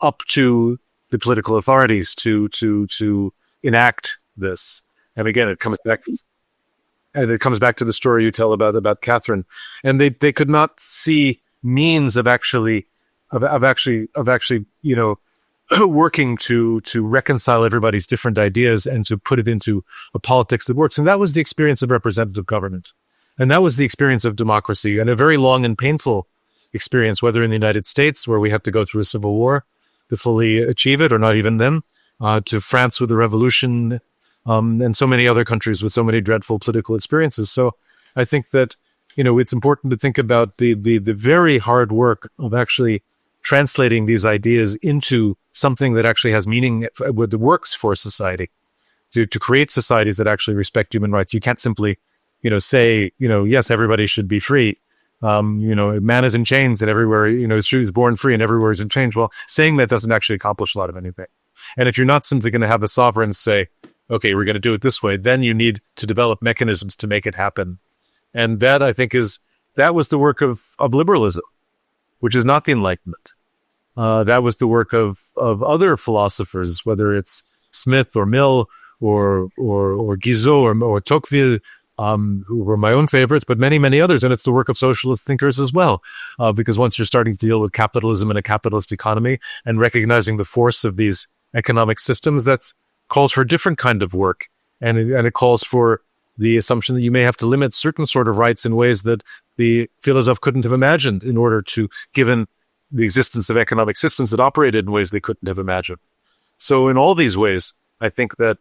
up to the political authorities to enact this. And again, it comes back to the story you tell about Catherine, and they could not see means of actually working to reconcile everybody's different ideas and to put it into a politics that works. And that was the experience of representative government, and that was the experience of democracy, and a very long and painful experience, whether in the United States, where we had to go through a civil war to fully achieve it, or not even then, to France with the revolution. And so many other countries with so many dreadful political experiences. So I think that, it's important to think about the very hard work of actually translating these ideas into something that actually has meaning, that works for society, to create societies that actually respect human rights. You can't simply, say, yes, everybody should be free. Man is in chains and everywhere, is born free and everywhere is in chains. Well, saying that doesn't actually accomplish a lot of anything. And if you're not simply going to have a sovereign say, okay, we're going to do it this way, then you need to develop mechanisms to make it happen. And that, I think, that was the work of liberalism, which is not the Enlightenment. That was the work of other philosophers, whether it's Smith or Mill or Guizot or Tocqueville, who were my own favorites, but many, many others. And it's the work of socialist thinkers as well, because once you're starting to deal with capitalism and a capitalist economy and recognizing the force of these economic systems, that's calls for a different kind of work, and it calls for the assumption that you may have to limit certain sort of rights in ways that the philosophe couldn't have imagined, in order to, given the existence of economic systems that operated in ways they couldn't have imagined. So in all these ways, I think that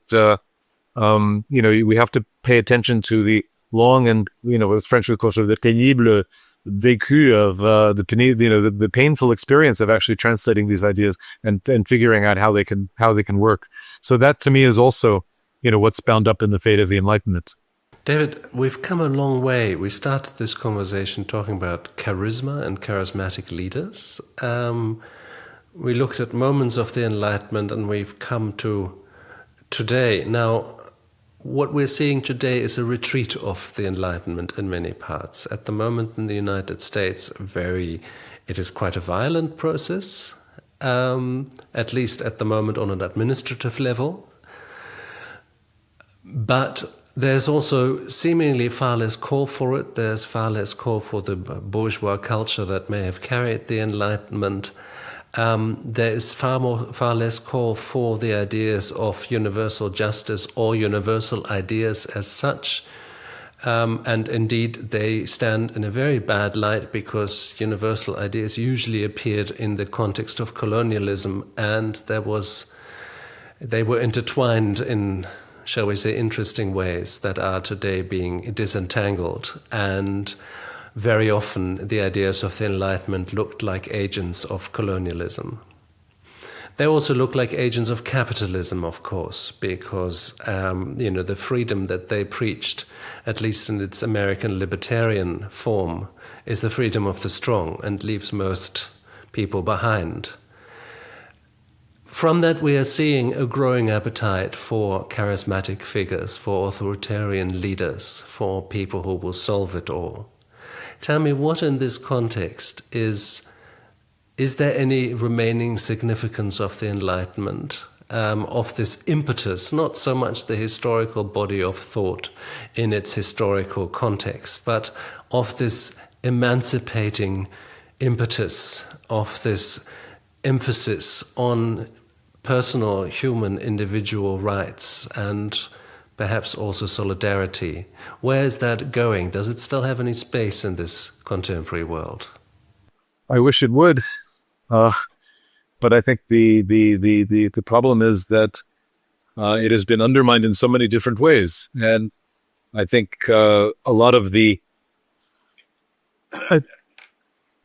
we have to pay attention to the long and, with French we call sort of the pénible vécu of the painful experience of actually translating these ideas and figuring out how they can work. So that to me is also, what's bound up in the fate of the Enlightenment. David, we've come a long way. We started this conversation talking about charisma and charismatic leaders. We looked at moments of the Enlightenment, and we've come to today. Now, what we're seeing today is a retreat of the Enlightenment in many parts. At the moment in the United States, it is quite a violent process, at least at the moment on an administrative level. But there's also seemingly far less call for it. There's far less call for the bourgeois culture that may have carried the Enlightenment. there is far less call for the ideas of universal justice or universal ideas as such. And indeed, they stand in a very bad light because universal ideas usually appeared in the context of colonialism, and they were intertwined in, shall we say, interesting ways that are today being disentangled. And very often the ideas of the Enlightenment looked like agents of colonialism. They also look like agents of capitalism, of course, because the freedom that they preached, at least in its American libertarian form, is the freedom of the strong and leaves most people behind. From that, we are seeing a growing appetite for charismatic figures, for authoritarian leaders, for people who will solve it all. Tell me, what in this context is there any remaining significance of the Enlightenment, of this impetus, not so much the historical body of thought in its historical context, but of this emancipating impetus, of this emphasis on personal, human, individual rights and perhaps also solidarity? Where is that going? Does it still have any space in this contemporary world? I wish it would, but I think the problem is that it has been undermined in so many different ways, and I think a lot of the,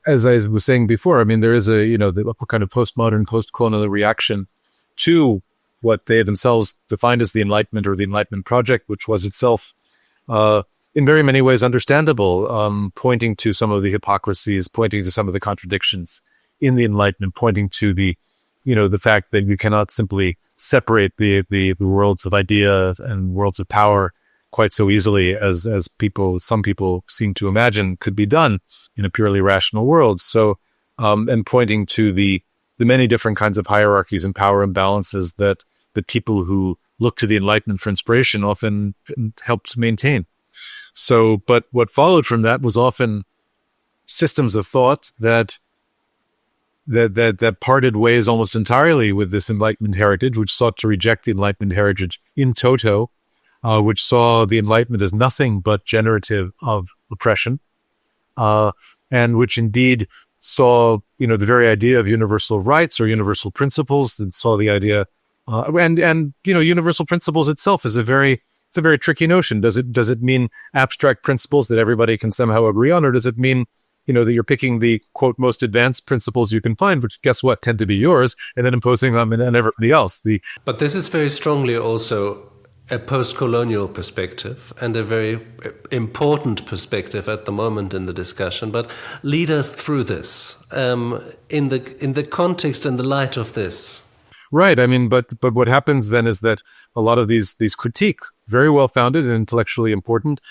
as I was saying before, I mean, there is the kind of postmodern, post-colonial reaction to what they themselves defined as the Enlightenment or the Enlightenment project, which was itself in very many ways understandable, pointing to some of the hypocrisies, pointing to some of the contradictions in the Enlightenment, pointing to the fact that you cannot simply separate the worlds of idea and worlds of power quite so easily as some people seem to imagine could be done in a purely rational world. So, and pointing to the many different kinds of hierarchies and power imbalances that the people who look to the Enlightenment for inspiration often helped maintain. So, but what followed from that was often systems of thought that parted ways almost entirely with this Enlightenment heritage, which sought to reject the Enlightenment heritage in toto, which saw the Enlightenment as nothing but generative of oppression, and which indeed saw, the very idea of universal rights or universal principles, and saw the idea, universal principles itself is it's a very tricky notion. Does it mean abstract principles that everybody can somehow agree on, or does it mean, that you're picking the, quote, most advanced principles you can find, which, guess what, tend to be yours, and then imposing them on everybody else? But this is very strongly also a post-colonial perspective, and a very important perspective at the moment in the discussion. But lead us through this in the context and the light of this. Right. I mean, but what happens then is that a lot of these critique, very well founded and intellectually important,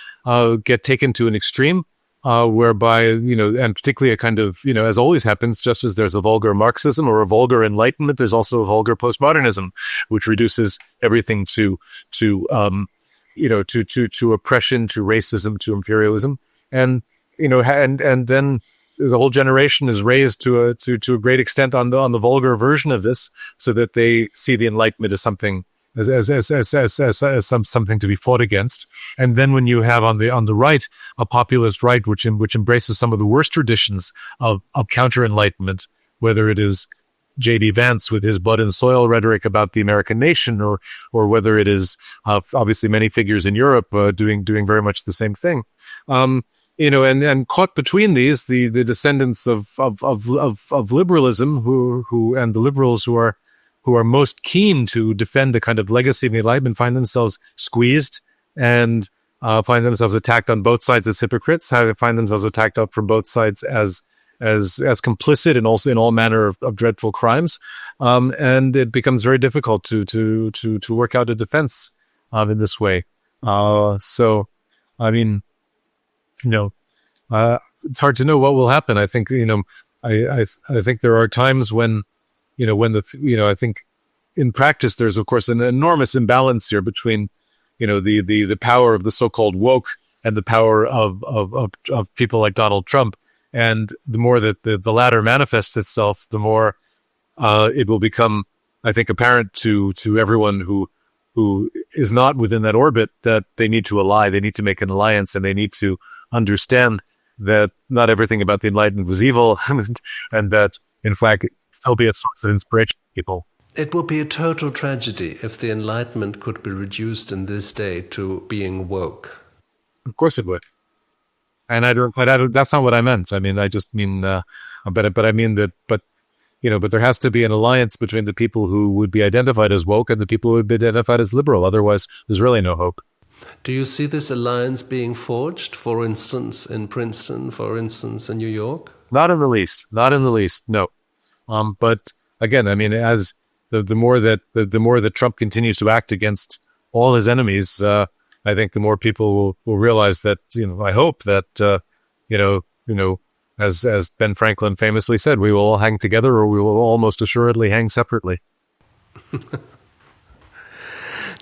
get taken to an extreme, whereby, and particularly a kind of, as always happens, just as there's a vulgar Marxism or a vulgar Enlightenment, there's also a vulgar Postmodernism, which reduces everything to oppression, to racism, to imperialism, and then the whole generation is raised to a great extent on the vulgar version of this, so that they see the Enlightenment as something as something to be fought against. And then when you have on the right a populist right which embraces some of the worst traditions of counter-enlightenment, whether it is J.D. Vance with his blood and soil rhetoric about the American nation, or whether it is obviously many figures in Europe doing very much the same thing. And caught between these, the descendants of liberalism, who and the liberals who are most keen to defend a kind of legacy of the Enlightenment, find themselves squeezed and find themselves attacked on both sides as hypocrites, find themselves attacked up from both sides as complicit and also in all manner of dreadful crimes, and it becomes very difficult to work out a defense in this way. So, I mean, it's hard to know what will happen. I think I think there are times when I think in practice there's of course an enormous imbalance here between the power of the so-called woke and the power of people like Donald Trump. And the more that the latter manifests itself, the more it will become, I think, apparent to everyone who is not within that orbit that they need to ally, they need to make an alliance, and they need to understand that not everything about the Enlightenment was evil, and that, in fact, it'll be a source of inspiration for people. It would be a total tragedy if the Enlightenment could be reduced in this day to being woke. Of course it would. And that's not what I meant. I mean, I just mean, but I mean that, but there has to be an alliance between the people who would be identified as woke and the people who would be identified as liberal. Otherwise, there's really no hope. Do you see this alliance being forged, for instance, in Princeton, for instance, in New York? Not in the least. Not in the least, no. But again, I mean, as the more that Trump continues to act against all his enemies, I think the more people will realize that, I hope that, as Ben Franklin famously said, we will all hang together or we will all most assuredly hang separately.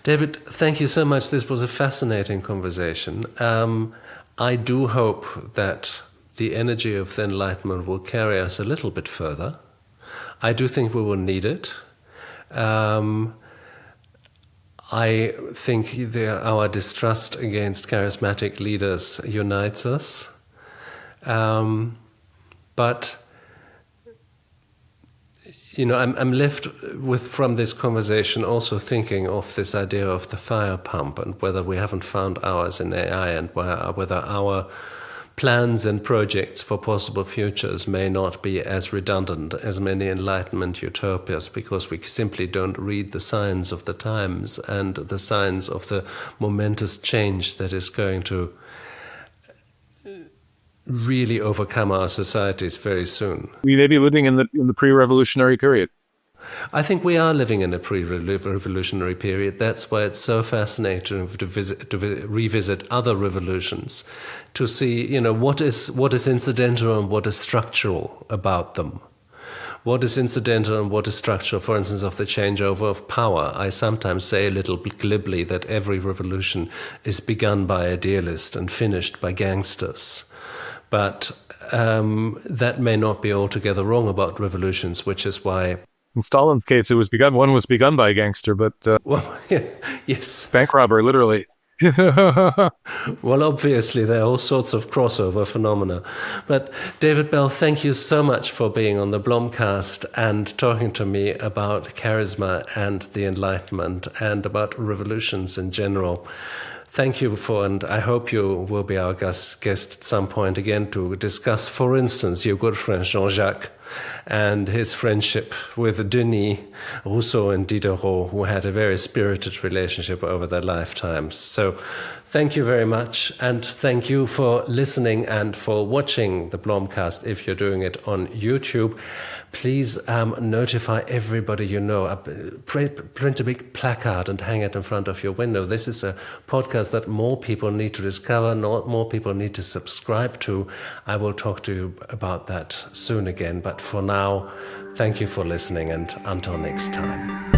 David, thank you so much. This was a fascinating conversation. I do hope that the energy of the Enlightenment will carry us a little bit further. I do think we will need it. I think our distrust against charismatic leaders unites us. But I'm left from this conversation also thinking of this idea of the fire pump and whether we haven't found ours in AI and whether our plans and projects for possible futures may not be as redundant as many Enlightenment utopias because we simply don't read the signs of the times and the signs of the momentous change that is going to really overcome our societies very soon. We may be living in the pre-revolutionary period. I think we are living in a pre-revolutionary period. That's why it's so fascinating to revisit other revolutions, to see, what is incidental and what is structural about them. What is incidental and what is structural, for instance, of the changeover of power. I sometimes say a little glibly that every revolution is begun by idealists and finished by gangsters. But that may not be altogether wrong about revolutions, which is why... In Stalin's case, one was begun by a gangster, but... Well, yeah, yes. Bank robber, literally. Well, obviously, there are all sorts of crossover phenomena. But David Bell, thank you so much for being on the BlomCast and talking to me about charisma and the Enlightenment and about revolutions in general. Thank you and I hope you will be our guest at some point again to discuss, for instance, your good friend Jean-Jacques and his friendship with Denis, Rousseau and Diderot, who had a very spirited relationship over their lifetimes. So thank you very much, and thank you for listening and for watching the BlomCast if you're doing it on YouTube. Please notify everybody you know. Print a big placard and hang it in front of your window. This is a podcast that more people need to discover, more people need to subscribe to. I will talk to you about that soon again. But for now, thank you for listening, and until next time.